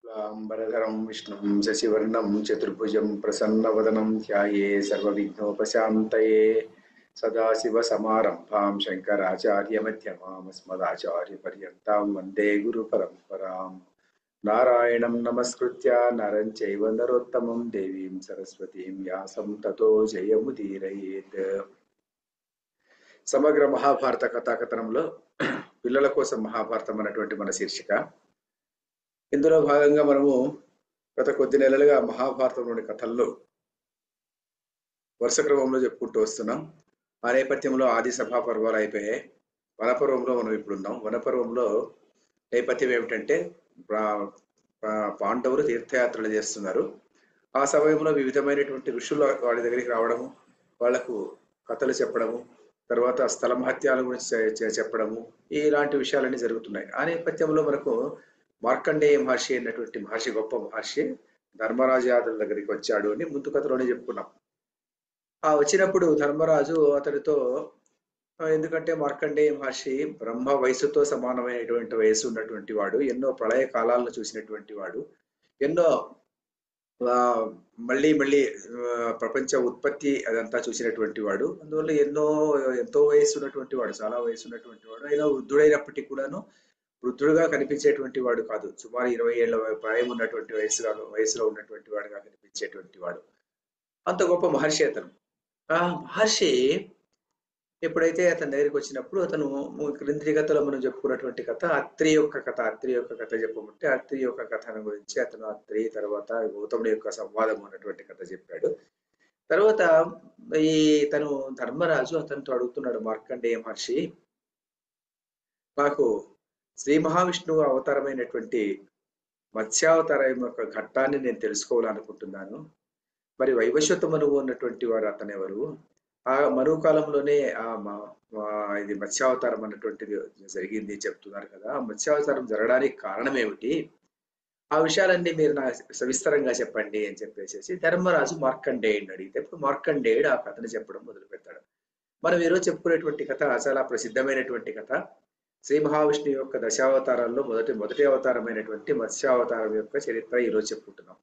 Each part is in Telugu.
शुक्लाम्बरधरं विष्णुं शशिवर्णं चतुर्भुजं प्रसन्नवदनं ध्याये सर्वविघ्नोपशान्तये सदाशिवसमारम्भां शङ्कराचार्यमध्यमाम् अस्मदाचार्यपर्यन्तां वन्दे गुरुपरम्परां नारायणं नमस्कृत्य नरं चैव नरोत्तमं देवीं सरस्वतीं व्यासं ततो जयमुदीरयेत्। సమగ్ర మహాభారత కథాకథనంలో పిల్లల కోసం మహాభారతం అన్నటువంటి మన శీర్షిక. ఇందులో భాగంగా మనము గత కొద్ది నెలలుగా మహాభారతంలోని కథల్లో వరుస క్రమంలో చెప్పుకుంటూ వస్తున్నాం. ఆ నేపథ్యంలో ఆది సభా పర్వాలు అయిపోయాయి. వనపర్వంలో మనం ఇప్పుడున్నాం. వనపర్వంలో నేపథ్యం ఏమిటంటే పాండవులు తీర్థయాత్రలు చేస్తున్నారు. ఆ సమయంలో వివిధమైనటువంటి ఋషులు వాళ్ళ దగ్గరికి రావడము, వాళ్లకు కథలు చెప్పడము, తర్వాత స్థల మహత్యాల గురించి చెప్పడము, ఇలాంటి విషయాలన్నీ జరుగుతున్నాయి. ఆ నేపథ్యంలో మనకు మార్కండేయ మహర్షి అయినటువంటి మహర్షి, గొప్ప మహర్షి ధర్మరాజాదుల దగ్గరికి వచ్చాడు అని ముందు కథలోనే చెప్పుకున్నాం. ఆ వచ్చినప్పుడు ధర్మరాజు అతడితో, ఎందుకంటే మార్కండేయ మహర్షి బ్రహ్మ వయసుతో సమానమైనటువంటి వయసు ఉన్నటువంటి వాడు, ఎన్నో ప్రళయ కాలాలను చూసినటువంటి వాడు, ఎన్నో మళ్ళీ ప్రపంచ ఉత్పత్తి అదంతా చూసినటువంటి వాడు, అందువల్ల ఎంతో వయసు ఉన్నటువంటి వాడు, చాలా వయసు ఉన్నటువంటి వాడు. అయినా వృద్ధుడైనప్పటికీ కూడాను వృద్ధుడుగా కనిపించేటువంటి వాడు కాదు, సుమారు 20 ఏళ్ల ప్రాయం ఉన్నటువంటి వయసులో ఉన్నటువంటి వాడుగా కనిపించేటువంటి వాడు. అంత గొప్ప మహర్షి అతను. ఆ మహర్షి ఎప్పుడైతే అతని దగ్గరికి వచ్చినప్పుడు, అతను క్రింది కథలో మనం చెప్పుకున్నటువంటి కథ అత్రి యొక్క కథ చెప్పమంటే అత్రి యొక్క కథను గురించి అతను అత్రి తర్వాత గౌతముడి యొక్క సంవాదం అన్నటువంటి కథ చెప్పాడు. తర్వాత తను ధర్మరాజు అతనితో అడుగుతున్నాడు, మార్కండేయ మహర్షి, నాకు శ్రీ మహావిష్ణువు అవతారమైనటువంటి మత్స్యావతారం యొక్క ఘట్టాన్ని నేను తెలుసుకోవాలనుకుంటున్నాను. మరి వైవస్వత మనువు ఉన్నటువంటి వారు అతను ఎవరు? ఆ మనువు కాలంలోనే ఇది మత్స్యావతారం అన్నటువంటిది జరిగింది చెప్తున్నారు కదా, ఆ మత్స్యావతారం జరగడానికి కారణం ఏమిటి? ఆ విషయాలన్నీ మీరు నాకు సవిస్తరంగా చెప్పండి అని చెప్పేసి ధర్మరాజు మార్కండేయుడిని అడిగితే, ఇప్పుడు మార్కండేయుడు ఆ కథను చెప్పడం మొదలు పెడతాడు. మనం ఈరోజు చెప్పుకునేటువంటి కథ చాలా ప్రసిద్ధమైనటువంటి కథ. శ్రీ మహావిష్ణువు యొక్క దశావతారాల్లో మొదటి అవతారమైనటువంటి మత్స్యావతారం యొక్క చరిత్ర ఈరోజు చెప్పుకుంటున్నాం.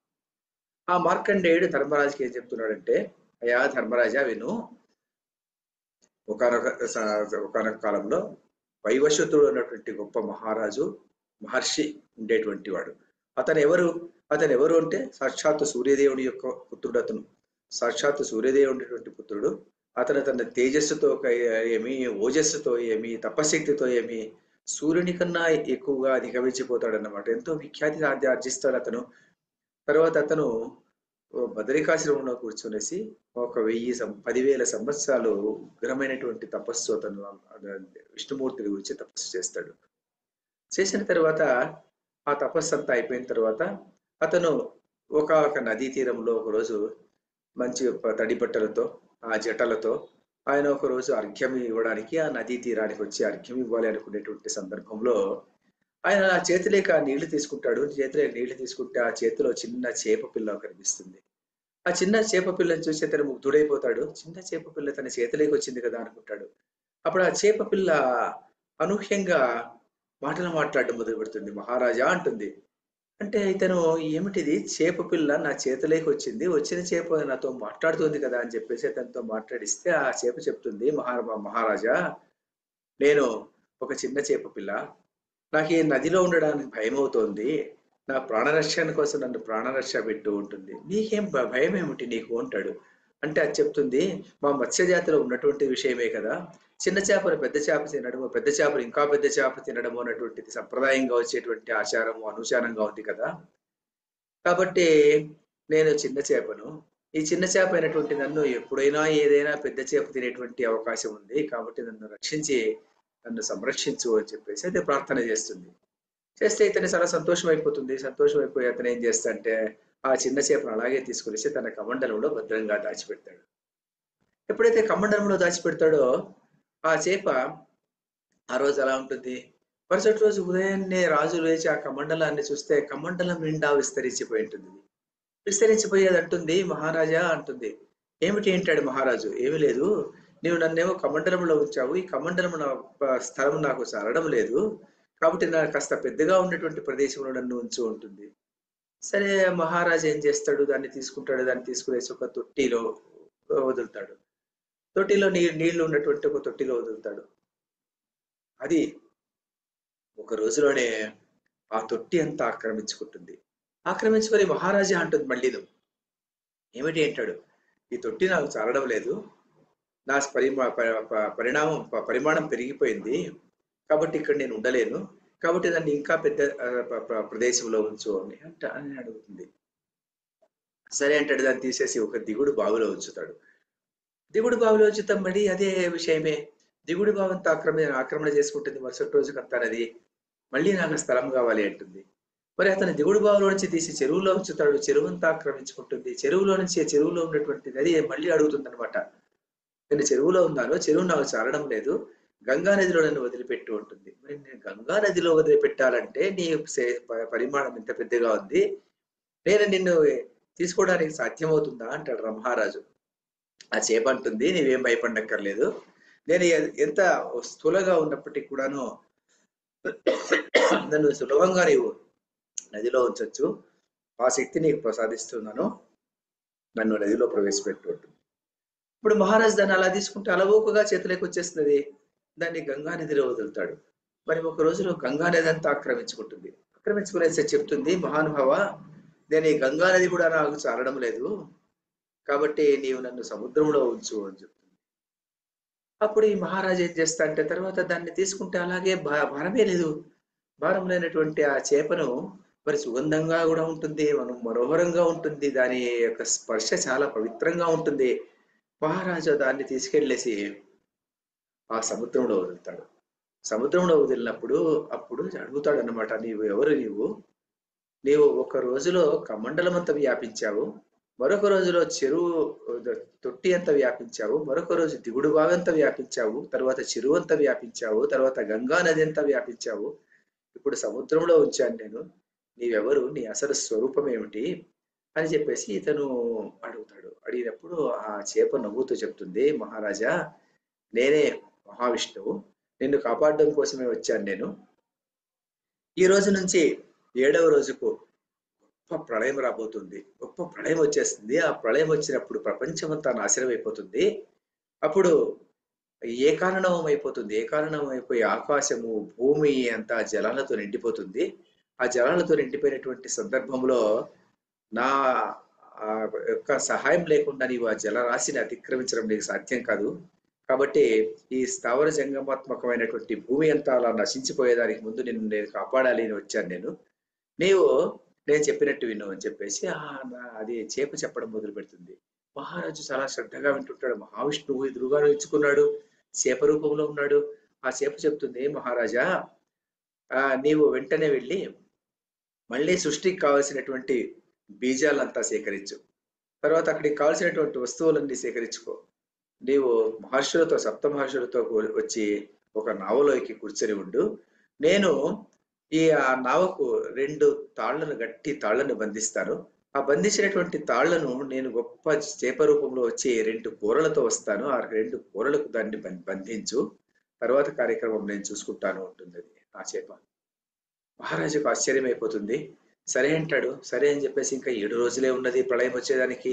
ఆ మార్కండేయుడు ధర్మరాజుకి ఏం చెప్తున్నాడంటే, అయ్యా ధర్మరాజా విను, ఒకనొక కాలంలో వైవస్వతుడు అన్నటువంటి గొప్ప మహర్షి ఉండేటువంటి వాడు. అతను ఎవరు అంటే సాక్షాత్తు సూర్యదేవుడి యొక్క పుత్రుడు. అతను సాక్షాత్తు సూర్యదేవుడి పుత్రుడు. అతను తన తేజస్సుతో ఏమి, ఓజస్సుతో ఏమి, తపశక్తితో ఏమి సూర్యుని కన్నా ఎక్కువగా అధిగమించిపోతాడు అన్నమాట. ఎంతో విఖ్యాతి ఆర్జిస్తాడు అతను. తర్వాత అతను బదరికాశ్రమంలో కూర్చునేసి 10,000 సంవత్సరాలు ఉగ్రమైనటువంటి తపస్సు అతను విష్ణుమూర్తి గురించి తపస్సు చేస్తాడు. చేసిన తర్వాత ఆ తపస్సు అంతా అయిపోయిన తర్వాత అతను ఒక నదీ తీరంలో ఒకరోజు మంచి తడి బట్టలతో, ఆ జటలతో ఆయన ఒకరోజు అర్ఘ్యం ఇవ్వడానికి ఆ నదీ తీరానికి వచ్చి అర్ఘ్యం ఇవ్వాలి అనుకునేటువంటి సందర్భంలో ఆయన ఆ చేతిలోకి ఆ నీళ్లు తీసుకుంటాడు. చేతిలోకి నీళ్లు తీసుకుంటే ఆ చేతిలో చిన్న చేప పిల్ల కనిపిస్తుంది. ఆ చిన్న చేప పిల్లని చూసి అతను ముగ్ధుడైపోతాడు. చిన్న చేప పిల్ల తన చేతిలోకి వచ్చింది కదా అనుకుంటాడు. అప్పుడు ఆ చేప పిల్ల అనూహ్యంగా మాటలు మాట్లాడడం మొదలు పెడుతుంది. మహారాజా అంటుంది. అంటే ఇతను, ఏమిటిది, చేప పిల్ల నా చేతిలోకి వచ్చిన చేప నాతో మాట్లాడుతుంది కదా అని చెప్పేసి అతనితో మాట్లాడిస్తే ఆ చేప చెప్తుంది, మహారాజా, నేను ఒక చిన్న చేప పిల్ల, నాకు ఈ నదిలో ఉండడానికి భయం అవుతోంది, నా ప్రాణరక్షణ కోసం నన్ను ప్రాణరక్ష పెట్టు ఉంటుంది. నీకేం భయం ఏమిటి నీకు అంటాడు. అంటే అది చెప్తుంది, మా మత్స్య జాతిలో ఉన్నటువంటి విషయమే కదా, చిన్న చేపలు పెద్ద చేప తినడము, పెద్ద చేపలు ఇంకా పెద్ద చేప తినడము అన్నటువంటిది సంప్రదాయంగా వచ్చేటువంటి ఆచారము, అనుచారంగా ఉంది కదా, కాబట్టి నేను చిన్న చేపను, ఈ చిన్న చేప అయినటువంటి నన్ను ఎప్పుడైనా ఏదైనా పెద్ద చేప తినేటువంటి అవకాశం ఉంది, కాబట్టి నన్ను సంరక్షించు అని చెప్పేసి అయితే ప్రార్థన చేస్తుంది. చేస్తే ఇతను చాలా సంతోషం అయిపోయి అతను ఏం చేస్తాడంటే ఆ చిన్న చేపను అలాగే తీసుకునేసి తన కమండలంలో భద్రంగా దాచిపెడతాడు. ఎప్పుడైతే కమండలంలో దాచిపెడతాడో ఆ చేప ఆ రోజు ఎలా ఉంటుంది, మరుసటి రోజు ఉదయాన్నే రాజు లేచి ఆ కమండలాన్ని చూస్తే కమండలం నిండా విస్తరించిపోయి ఉంటుంది. విస్తరించిపోయి అది అంటుంది, మహారాజా అంటుంది. ఏమిటి అంటాడు మహారాజు. ఏమి లేదు, నీవు నన్నేమో కమండలంలో ఉంచావు, ఈ కమండలం స్థలం నాకు చాలడం లేదు, కాబట్టి నాకు కాస్త పెద్దగా ఉన్నటువంటి ప్రదేశంలో నన్ను ఉంచు ఉంటుంది. సరే మహారాజు ఏం చేస్తాడు, దాన్ని తీసుకుంటాడు, దాన్ని తీసుకునేసి ఒక తొట్టిలో వదులుతాడు. తొట్టిలో నీళ్లు ఉన్నటువంటి ఒక తొట్టిలో వదులుతాడు. అది ఒక రోజులోనే ఆ తొట్టి అంతా ఆక్రమించుకుంటుంది. ఆక్రమించుకొని మహారాజా అంటుంది మళ్ళీను. ఏమిటి అంటాడు, ఈ తొట్టి నాకు చాలడం లేదు, నా పరిమాణం పెరిగిపోయింది, కాబట్టి ఇక్కడ నేను ఉండలేను, కాబట్టి దాన్ని ఇంకా పెద్ద ప్రదేశంలో ఉంచు అని అడుగుతుంది. సరే అంటాడు, దాన్ని తీసేసి ఒక దిగుడు బావిలో ఉంచుతాడు. దిగుడు బావిలో ఉంచుతాం, మళ్ళీ అదే విషయమే. దిగుడు బావంతా ఆక్రమణ చేసుకుంటుంది మరుసటి రోజుకంతా నది. మళ్ళీ నాకు స్థలం కావాలి అంటుంది. మరి అతను దిగుడు బావిలో నుంచి తీసి చెరువులో ఉంచుతాడు, చెరువుంతా ఆక్రమించుకుంటుంది. చెరువులో ఉన్నటువంటి నది మళ్ళీ అడుగుతుంది అనమాట, నేను చెరువులో ఉన్నాను, చెరువు నాకు చాలడం లేదు, గంగా నదిలో నన్ను వదిలిపెట్టు ఉంటుంది. మరి నేను గంగా నదిలో వదిలిపెట్టాలంటే నీ పరిమాణం ఇంత పెద్దగా ఉంది, నేను నిన్ను తీసుకోవడానికి సాధ్యమవుతుందా అంటాడు మహారాజు. ఆ చేప అంటుంది, నీవేం భయపడక్కర్లేదు, నేను ఎంత స్థూలగా ఉన్నప్పటికీ కూడాను నన్ను సులభంగా నీవు నదిలో ఉంచొచ్చు, ఆ శక్తి నీకు ప్రసాదిస్తున్నాను, నన్ను నదిలో ప్రవేశపెట్టు. ఇప్పుడు మహారాజు దాన్ని అలా తీసుకుంటే అలవోకగా చేతులకు వచ్చేస్తున్నది. దాన్ని గంగా నదిలో వదులుతాడు. మరి ఒక రోజులో గంగా నది అంతా ఆక్రమించుకుంటుంది. ఆక్రమించుకునేసి చెప్తుంది, మహానుభావ, నేను ఈ గంగా నది కూడా నాకు చాలడం లేదు, కాబట్టి నీవు నన్ను సముద్రంలో ఉంచు అని చెప్తుంది. అప్పుడు ఈ మహారాజు ఏం చేస్తా అంటే, తర్వాత దాన్ని తీసుకుంటే అలాగే భారమే లేదు. భారం లేనటువంటి ఆ చేపను మరి సుగంధంగా కూడా ఉంటుంది, మనోహరంగా ఉంటుంది, దాని యొక్క స్పర్శ చాలా పవిత్రంగా ఉంటుంది. మహారాజు దాన్ని తీసుకెళ్లేసి ఆ సముద్రంలో వదులుతాడు. సముద్రంలో వదిలినప్పుడు అప్పుడు అడుగుతాడు అన్నమాట, నీవు ఎవరు, నీవు ఒక రోజులో కమండలం అంతా వ్యాపించావు, మరొక రోజులో చెరువు తొట్టి అంతా వ్యాపించావు, మరొక రోజు దిగుడు భాగంతా వ్యాపించావు, తర్వాత చెరువు అంతా వ్యాపించావు, తర్వాత గంగా నది అంతా వ్యాపించావు, ఇప్పుడు సముద్రంలో ఉంచాను నేను, నీవెవరు, నీ అసలు స్వరూపం ఏమిటి అని చెప్పేసి ఇతను అడుగుతాడు. అడిగినప్పుడు ఆ చేప నవ్వుతూ చెప్తుంది, మహారాజా, నేనే మహావిష్ణువు, నిన్ను కాపాడడం కోసమే వచ్చాను నేను. ఈ రోజు నుంచి 7వ రోజుకు గొప్ప ప్రళయం రాబోతుంది, గొప్ప ప్రళయం వచ్చేస్తుంది. ఆ ప్రళయం వచ్చినప్పుడు ప్రపంచమంతా నాశనం అయిపోతుంది. అప్పుడు ఏ కారణం అయిపోయి ఆకాశము భూమి అంతా జలాలతో నిండిపోతుంది. ఆ జలాలతో నిండిపోయినటువంటి సందర్భంలో నా యొక్క సహాయం లేకుండా నీవు ఆ జలరాశిని అతిక్రమించడం నీకు సాధ్యం కాదు. కాబట్టి ఈ స్థావర జంగమాత్మకమైనటువంటి భూమి అంతా అలా నశించిపోయేదానికి ముందు నిన్ను నేను కాపాడాలి అని వచ్చాను నేను. నీవు నేను చెప్పినట్టు విను అని చెప్పేసి అది చేప చెప్పడం మొదలు పెడుతుంది. మహారాజు చాలా శ్రద్ధగా వింటుంటాడు. మహావిష్ణువు ఎదురుగా నిలుచుకున్నాడు, చేప రూపంలో ఉన్నాడు. ఆ చేప చెప్తుంది, మహారాజా, నీవు వెంటనే వెళ్ళి మళ్ళీ సృష్టికి కావలసినటువంటి బీజాలంతా సేకరించు, తర్వాత అక్కడికి కావలసినటువంటి వస్తువులన్నీ సేకరించుకో, నీవు సప్త మహర్షులతో వచ్చి ఒక నావలోకి కూర్చొని ఉండు. నేను ఆ నావకు 2 గట్టి తాళ్లను బంధిస్తాను. ఆ బంధించినటువంటి తాళ్లను నేను గొప్ప చేప రూపంలో వచ్చి 2 కూరలతో వస్తాను. ఆ 2 కూరలకు దాన్ని బంధించు, తర్వాత కార్యక్రమం నేను చూసుకుంటాను ఉంటుంది ఆ చేప. మహారాజుకు ఆశ్చర్యం అయిపోతుంది. సరే అంటాడు. సరే అని చెప్పేసి ఇంకా 7 రోజులే ఉన్నది ప్రళయం వచ్చేదానికి.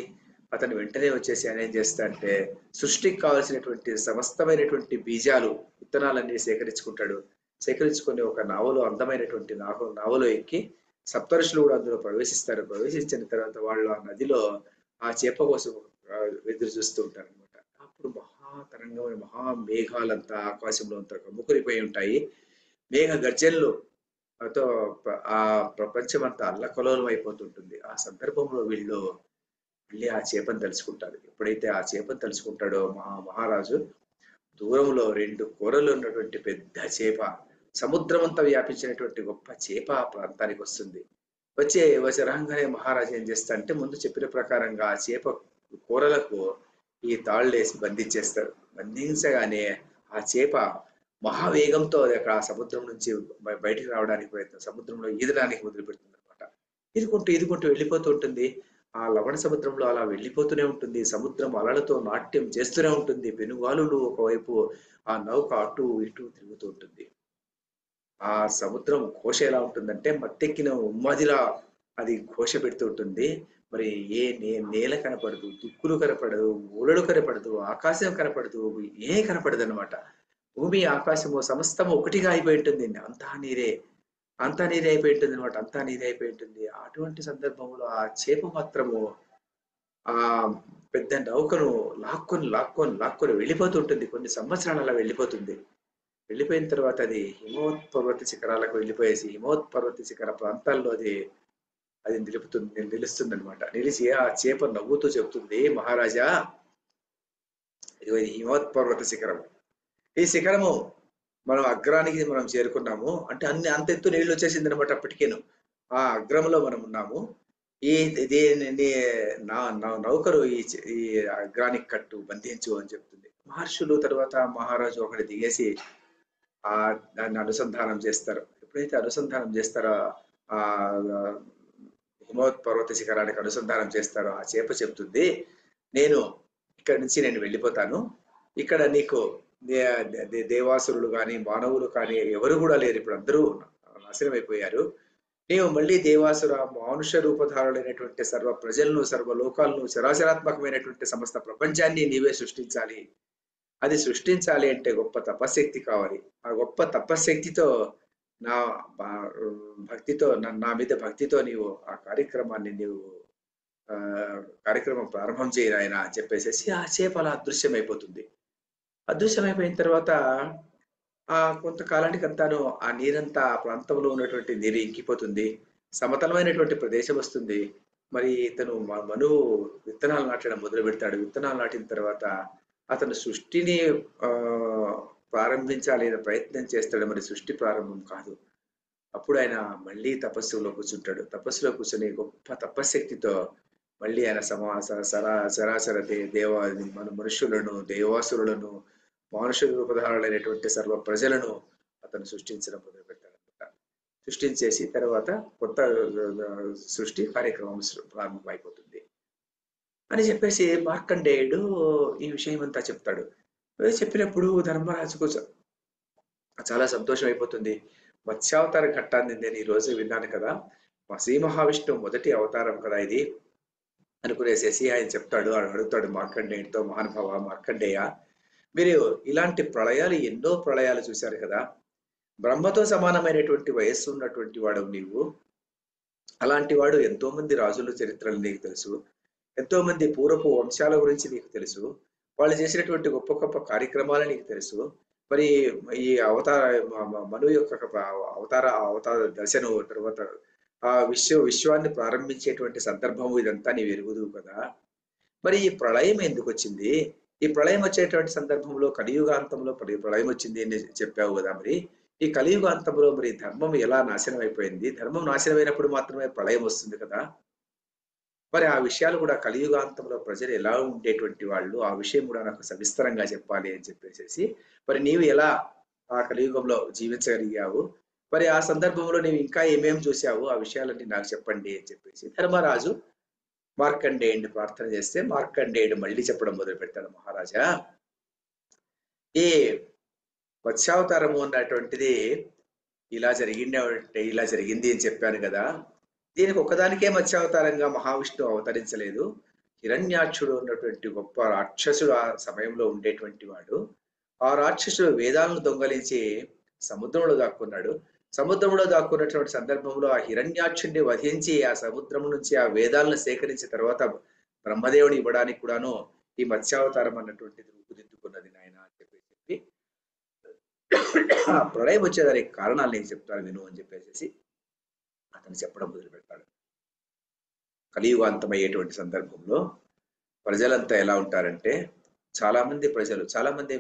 అతను వెంటనే వచ్చేసి ఆయన ఏం చేస్తా అంటే, సృష్టికి కావలసినటువంటి సమస్తమైనటువంటి బీజాలు, విత్తనాలన్నీ సేకరించుకుంటాడు. సేకరించుకొని ఒక నావలో, అందమైనటువంటి నావలో ఎక్కి సప్తఋషులు కూడా అందులో ప్రవేశిస్తారు. ప్రవేశించిన తర్వాత వాళ్ళు ఆ నదిలో ఆ చేప కోసం ఎదురు చూస్తూ ఉంటారు అనమాట. అప్పుడు మహాతరంగమైన మహా మేఘాలంతా ఆకాశంలో అంతా కమ్ముకునిపోయి ఉంటాయి. మేఘ గర్జనలు తో ఆ ప్రపంచం అంతా అల్లకలోలం అయిపోతుంటుంది. ఆ సందర్భంలో వీళ్ళు మళ్ళీ ఆ చేపను తలుచుకుంటారు. ఎప్పుడైతే ఆ చేపను తలుచుకుంటాడో మహారాజు, దూరంలో 2 కూరలు ఉన్నటువంటి పెద్ద చేప, సముద్రం అంతా వ్యాపించినటువంటి గొప్ప చేప ఆ ప్రాంతానికి వస్తుంది. వచ్చి రాగానే మహారాజు ఏం చేస్తా అంటే, ముందు చెప్పిన ప్రకారంగా ఆ చేప కూరలకు ఈ తాళ్ళేసి బంధించేస్తారు. బంధించగానే ఆ చేప మహావేగంతో ఆ సముద్రం నుంచి బయటికి రావడానికి సముద్రంలో ఈదడానికి మొదలు పెడుతుంది అనమాట. ఈదుకుంటూ వెళ్ళిపోతూ ఉంటుంది. ఆ లవణ సముద్రంలో అలా వెళ్ళిపోతూనే ఉంటుంది. సముద్రం అలలతో నాట్యం చేస్తూనే ఉంటుంది. పెనుగాలులు ఒకవైపు, ఆ నౌక అటు ఇటు తిరుగుతూ ఉంటుంది. ఆ సముద్రం ఘోష ఎలా ఉంటుందంటే, మత్తెక్కిన ఉన్మాదిలా అది ఘోష పెడుతూ ఉంటుంది. మరి నేల కనపడదు, దిక్కులు కనపడదు, మూలలు కనపడదు, ఆకాశం కనపడదు, కనపడదనమాట. భూమి, ఆకాశము సమస్తము ఒకటిగా అయిపోయి ఉంటుంది. అంతా నీరే. అంతా నీరే అయిపోయి ఉంటుందనమాట. అంతా నీరే అయిపోయి ఉంటుంది. అటువంటి సందర్భంలో ఆ చేప మాత్రము ఆ పెద్ద నౌకను లాక్కొని వెళ్ళిపోతూ ఉంటుంది. కొన్ని సంవత్సరాలు అలా వెళ్ళిపోతుంది. వెళ్ళిపోయిన తర్వాత అది హిమవత్ శిఖరాలకు వెళ్ళిపోయేసి హిమవత్ పర్వత శిఖర ప్రాంతాల్లో అది నిలుస్తుందనమాట. నిలిచి ఆ చేప నవ్వుతూ చెప్తుంది, మహారాజా, ఇదిగో ఇది హిమవత్ పర్వత శిఖరం. ఈ శిఖరము మనం అగ్రానికి మనం చేరుకున్నాము. అంటే అంత ఎత్తు నీళ్ళు వచ్చేసింది అనమాట అప్పటికేను. ఆ అగ్రంలో మనం ఉన్నాము. ఈ దీనిని నా నౌకరు ఈ అగ్రానికి కట్టు, బంధించు అని చెప్తుంది. మహర్షులు తర్వాత మహారాజు ఒకటి దిగేసి దాన్ని అనుసంధానం చేస్తారు. ఎప్పుడైతే అనుసంధానం చేస్తారో ఆ హిమవత్ పర్వత శిఖరానికి అనుసంధానం చేస్తారో ఆ చేప చెప్తుంది, నేను ఇక్కడ నుంచి నేను వెళ్ళిపోతాను. ఇక్కడ నీకు దేవాసురులు కానీ మానవులు కానీ ఎవరు కూడా లేరు. ఇప్పుడు అందరూ నాశనం అయిపోయారు. నీవు మళ్ళీ దేవాసుర మానుష రూపధారులైనటువంటి సర్వ ప్రజలను, సర్వ లోకాలను, చరాచరాత్మకమైనటువంటి సమస్త ప్రపంచాన్ని నీవే సృష్టించాలి. అది సృష్టించాలి అంటే గొప్ప తపశక్తి కావాలి. ఆ గొప్ప తపశక్తితో నా భక్తితో నా మీద భక్తితో నీవు ఆ కార్యక్రమాన్ని కార్యక్రమం ప్రారంభం చేయరు ఆయన అని చెప్పేసి ఆ చేప అలా అదృశ్యమైపోతుంది. అదృశ్యమైపోయిన తర్వాత కొంతకాలానికి అంతాను ఆ నీరంతా ఆ ప్రాంతంలో ఉన్నటువంటి నీరు ఇంకిపోతుంది. సమతలమైనటువంటి ప్రదేశం వస్తుంది. మరి ఇతను మనువు విత్తనాలు నాటడం మొదలు పెడతాడు. విత్తనాలు నాటిన తర్వాత అతను సృష్టిని ప్రారంభించాలి అనే ప్రయత్నం చేస్తాడు. మరి సృష్టి ప్రారంభం కాదు. అప్పుడు ఆయన మళ్ళీ తపస్సులో కూర్చుంటాడు. తపస్సులో కూర్చొని గొప్ప తపశక్తితో మళ్ళీ ఆయన సరాసర మన మనుషులను, దేవాసురులను, మానుష రూపధారులైనటువంటి సర్వ ప్రజలను అతను సృష్టించడం మొదలు పెట్టాడనమాట. సృష్టించేసి తర్వాత కొత్త సృష్టి కార్యక్రమం ప్రారంభమైపోతుంది అని చెప్పేసి మార్కండేయుడు ఈ విషయం అంతా చెప్తాడు. చెప్పినప్పుడు ధర్మరాజుకు చాలా సంతోషం అయిపోతుంది. మత్స్యావతార ఘట్టాన్ని నేను ఈ రోజు విన్నాను కదా, శ్రీ మహావిష్ణువు మొదటి అవతారం కదా ఇది అనుకునేసేసి ఆయన చెప్తాడు. అడుగుతాడు మార్కండేయుడితో, మహానుభావ మార్కండేయ, మీరు ఇలాంటి ప్రళయాలు ఎన్నో ప్రళయాలు చూశారు కదా, బ్రహ్మతో సమానమైనటువంటి వయస్సు ఉన్నటువంటి వాడు నీవు. అలాంటి వాడు ఎంతో మంది రాజుల చరిత్రలు నీకు తెలుసు, ఎంతో మంది పూర్వపు వంశాల గురించి నీకు తెలుసు, వాళ్ళు చేసినటువంటి గొప్ప గొప్ప కార్యక్రమాలు నీకు తెలుసు. మరి ఈ మను యొక్క అవతార దశను తర్వాత ఆ విశ్వాన్ని ప్రారంభించేటువంటి సందర్భము ఇదంతా నీవు ఎరుగుదు కదా. మరి ఈ ప్రళయం ఎందుకు వచ్చింది? ఈ ప్రళయం వచ్చేటువంటి సందర్భంలో కలియుగాంతంలో ప్రళయం వచ్చింది అని చెప్పావు కదా. మరి ఈ కలియుగాంతంలో మరి ధర్మం ఎలా నాశనం అయిపోయింది? ధర్మం నాశనమైనప్పుడు మాత్రమే ప్రళయం వస్తుంది కదా. మరి ఆ విషయాలు కూడా కలియుగాంతంలో ప్రజలు ఎలా ఉండేటువంటి వాళ్ళు, ఆ విషయం కూడా నాకు సవిస్తరంగా చెప్పాలి అని చెప్పేసి, మరి నీవు ఎలా ఆ కలియుగంలో జీవించగలిగావు, మరి ఆ సందర్భంలో నీవు ఇంకా ఏమేం చూసావు, ఆ విషయాలన్నీ నాకు చెప్పండి అని చెప్పేసి ధర్మరాజు మార్కండేయుడిని ప్రార్థన చేస్తే మార్కండేయుడు మళ్ళీ చెప్పడం మొదలు పెడతాడు. మహారాజా, ఈ మత్స్యావతారము అన్నటువంటిది ఇలా జరిగింది అని చెప్పాను కదా. దీనికి ఒక్కదానికే మత్స్యావతారంగా మహావిష్ణువు అవతరించలేదు. హిరణ్యాక్షుడు ఉన్నటువంటి గొప్ప రాక్షసుడు ఆ సమయంలో ఉండేటువంటి వాడు. ఆ రాక్షసుడు వేదాలను దొంగలించి సముద్రంలో దాక్కున్నాడు. సముద్రంలో దాక్కున్నటువంటి సందర్భంలో ఆ హిరణ్యాక్షుడిని వధించి ఆ సముద్రం నుంచి ఆ వేదాలను సేకరించిన తర్వాత బ్రహ్మదేవుని ఇవ్వడానికి కూడాను ఈ మత్స్యావతారం అన్నటువంటిది రూపుదిద్దుకున్నది నాయన అని చెప్పి ఆ ప్రళయం వచ్చేదానికి కారణాలు నేను చెప్తాను విను అని చెప్పేసి అతను చెప్పడం మొదలు పెడతాడు. కలియుగాంతమయ్యేటువంటి సందర్భంలో ప్రజలంతా ఎలా ఉంటారంటే, చాలా మంది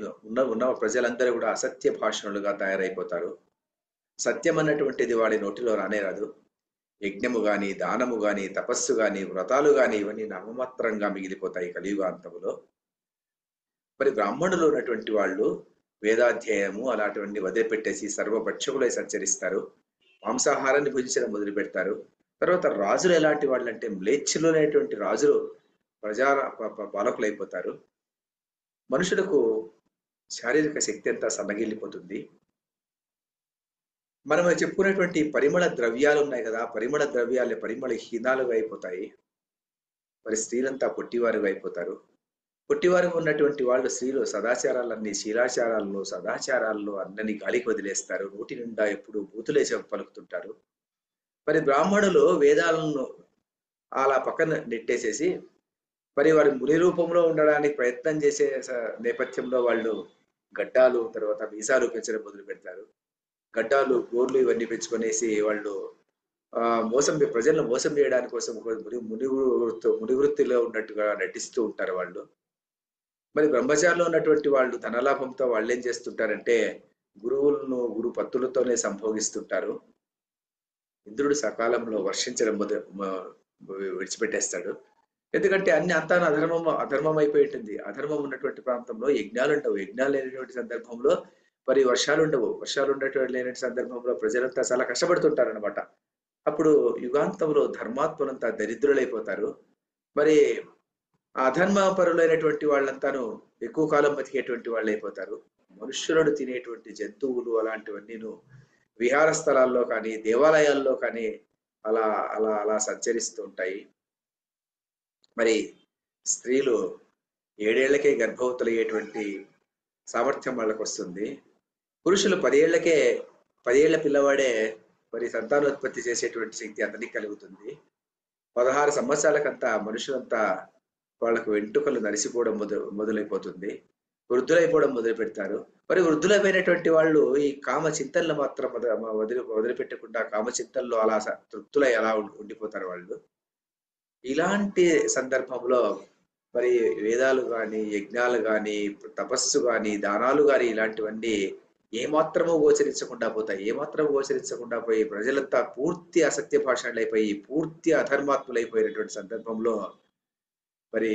ఉన్న ప్రజలందరూ కూడా అసత్య భాషణులుగా తయారైపోతారు. సత్యం అన్నటువంటిది వాడి నోటిలో రానే రాదు. యజ్ఞము గాని, దానము గాని, తపస్సు గాని, వ్రతాలు గాని ఇవన్నీ నామమాత్రంగా మిగిలిపోతాయి కలియుగాంతములో. మరి బ్రాహ్మణులు ఉన్నటువంటి వాళ్ళు వేదాధ్యాయము అలాంటివన్నీ వదిలిపెట్టేసి సర్వభక్షకులై సంచరిస్తారు. మాంసాహారాన్ని భుజించడం మొదలు పెడతారు. తర్వాత రాజులు ఎలాంటి వాళ్ళు అంటే మ్లేచ్ఛులు అనేటువంటి రాజులు పాలకులు అయిపోతారు. మనుషులకు శారీరక శక్తి అంతా సన్నగిల్లిపోతుంది. మనం చెప్పుకునేటువంటి పరిమళ ద్రవ్యాలు ఉన్నాయి కదా! పరిమళ ద్రవ్యాలే పరిమళ హీనాలుగా అయిపోతాయి. మరి స్త్రీలంతా పొట్టివారుగా అయిపోతారు. పొట్టివారుగా ఉన్నటువంటి వాళ్ళు స్త్రీలు సదాచారాలన్నీ శీలాచారాల్లో, సదాచారాల్లో అన్నని గాలికి వదిలేస్తారు. నోటి నిండా ఎప్పుడు బూతులే పలుకుతుంటారు. మరి బ్రాహ్మణులు వేదాలను అలా పక్కన నెట్టేసేసి, మరి వారు ముని రూపంలో ఉండడానికి ప్రయత్నం చేసే నేపథ్యంలో వాళ్ళు గడ్డాలు, తర్వాత మీసాలు పెంచడం మొదలుపెడతారు. గడ్డాలు, గోర్లు ఇవన్నీ పెంచుకొనేసి వాళ్ళు ప్రజలను మోసం చేయడానికి కోసం ఒక ముని వృత్తిలో ఉన్నట్టుగా నటిస్తూ ఉంటారు వాళ్ళు. మరి బ్రహ్మచారిలో ఉన్నటువంటి వాళ్ళు ధనలాభంతో వాళ్ళేం చేస్తుంటారంటే, గురువులను గురు పత్తులతోనే సంభోగిస్తుంటారు. ఇంద్రుడు సకాలంలో వర్షించడం విడిచిపెట్టేస్తాడు. ఎందుకంటే అన్ని అంతా అధర్మం అయిపోయి ఉంటుంది. అధర్మం ఉన్నటువంటి ప్రాంతంలో యజ్ఞాలుండవు. యజ్ఞాలు లేనటువంటి సందర్భంలో మరి వర్షాలుండవు. వర్షాలు ఉండేటువంటి లేనటువంటి సందర్భంలో ప్రజలంతా చాలా కష్టపడుతుంటారనమాట. అప్పుడు యుగాంతంలో ధర్మాత్ములంతా దరిద్రులైపోతారు. మరి అధర్మపరులైనటువంటి వాళ్ళంతాను ఎక్కువ కాలం బతికేటువంటి వాళ్ళైపోతారు. మనుష్యులను తినేటువంటి జంతువులు అలాంటివన్నీను విహార స్థలాల్లో కానీ, దేవాలయాల్లో కానీ అలా అలా అలా సంచరిస్తూ ఉంటాయి. మరి స్త్రీలు 7 ఏళ్లకే గర్భవతులయ్యేటువంటి సామర్థ్యం వాళ్ళకొస్తుంది. పురుషులు 10 ఏళ్లకే 10 ఏళ్ల పిల్లవాడే మరి సంతానోత్పత్తి చేసేటువంటి శక్తి అతనికి కలుగుతుంది. 16 సంవత్సరాలకంతా మనుషులంతా వాళ్ళకు వెంట్రుకలు నరిసిపోవడం మొదలైపోతుంది. వృద్ధులైపోవడం మొదలుపెడతారు. మరి వృద్ధులైపోయినటువంటి వాళ్ళు ఈ కామ చింతనలు మాత్రం వదిలిపెట్టకుండా కామ చింతనలో అలా తృప్తులై అలా ఉండిపోతారు వాళ్ళు. ఇలాంటి సందర్భంలో మరి వేదాలు గాని, యజ్ఞాలు గాని, తపస్సు గాని, దానాలు గాని ఇలాంటివన్నీ ఏమాత్రము గోచరించకుండా పోతాయి. ఏమాత్రం గోచరించకుండా పోయి ప్రజలంతా పూర్తి అసత్య భాషణలైపోయి, పూర్తి అధర్మాత్ములైపోయినటువంటి సందర్భంలో మరి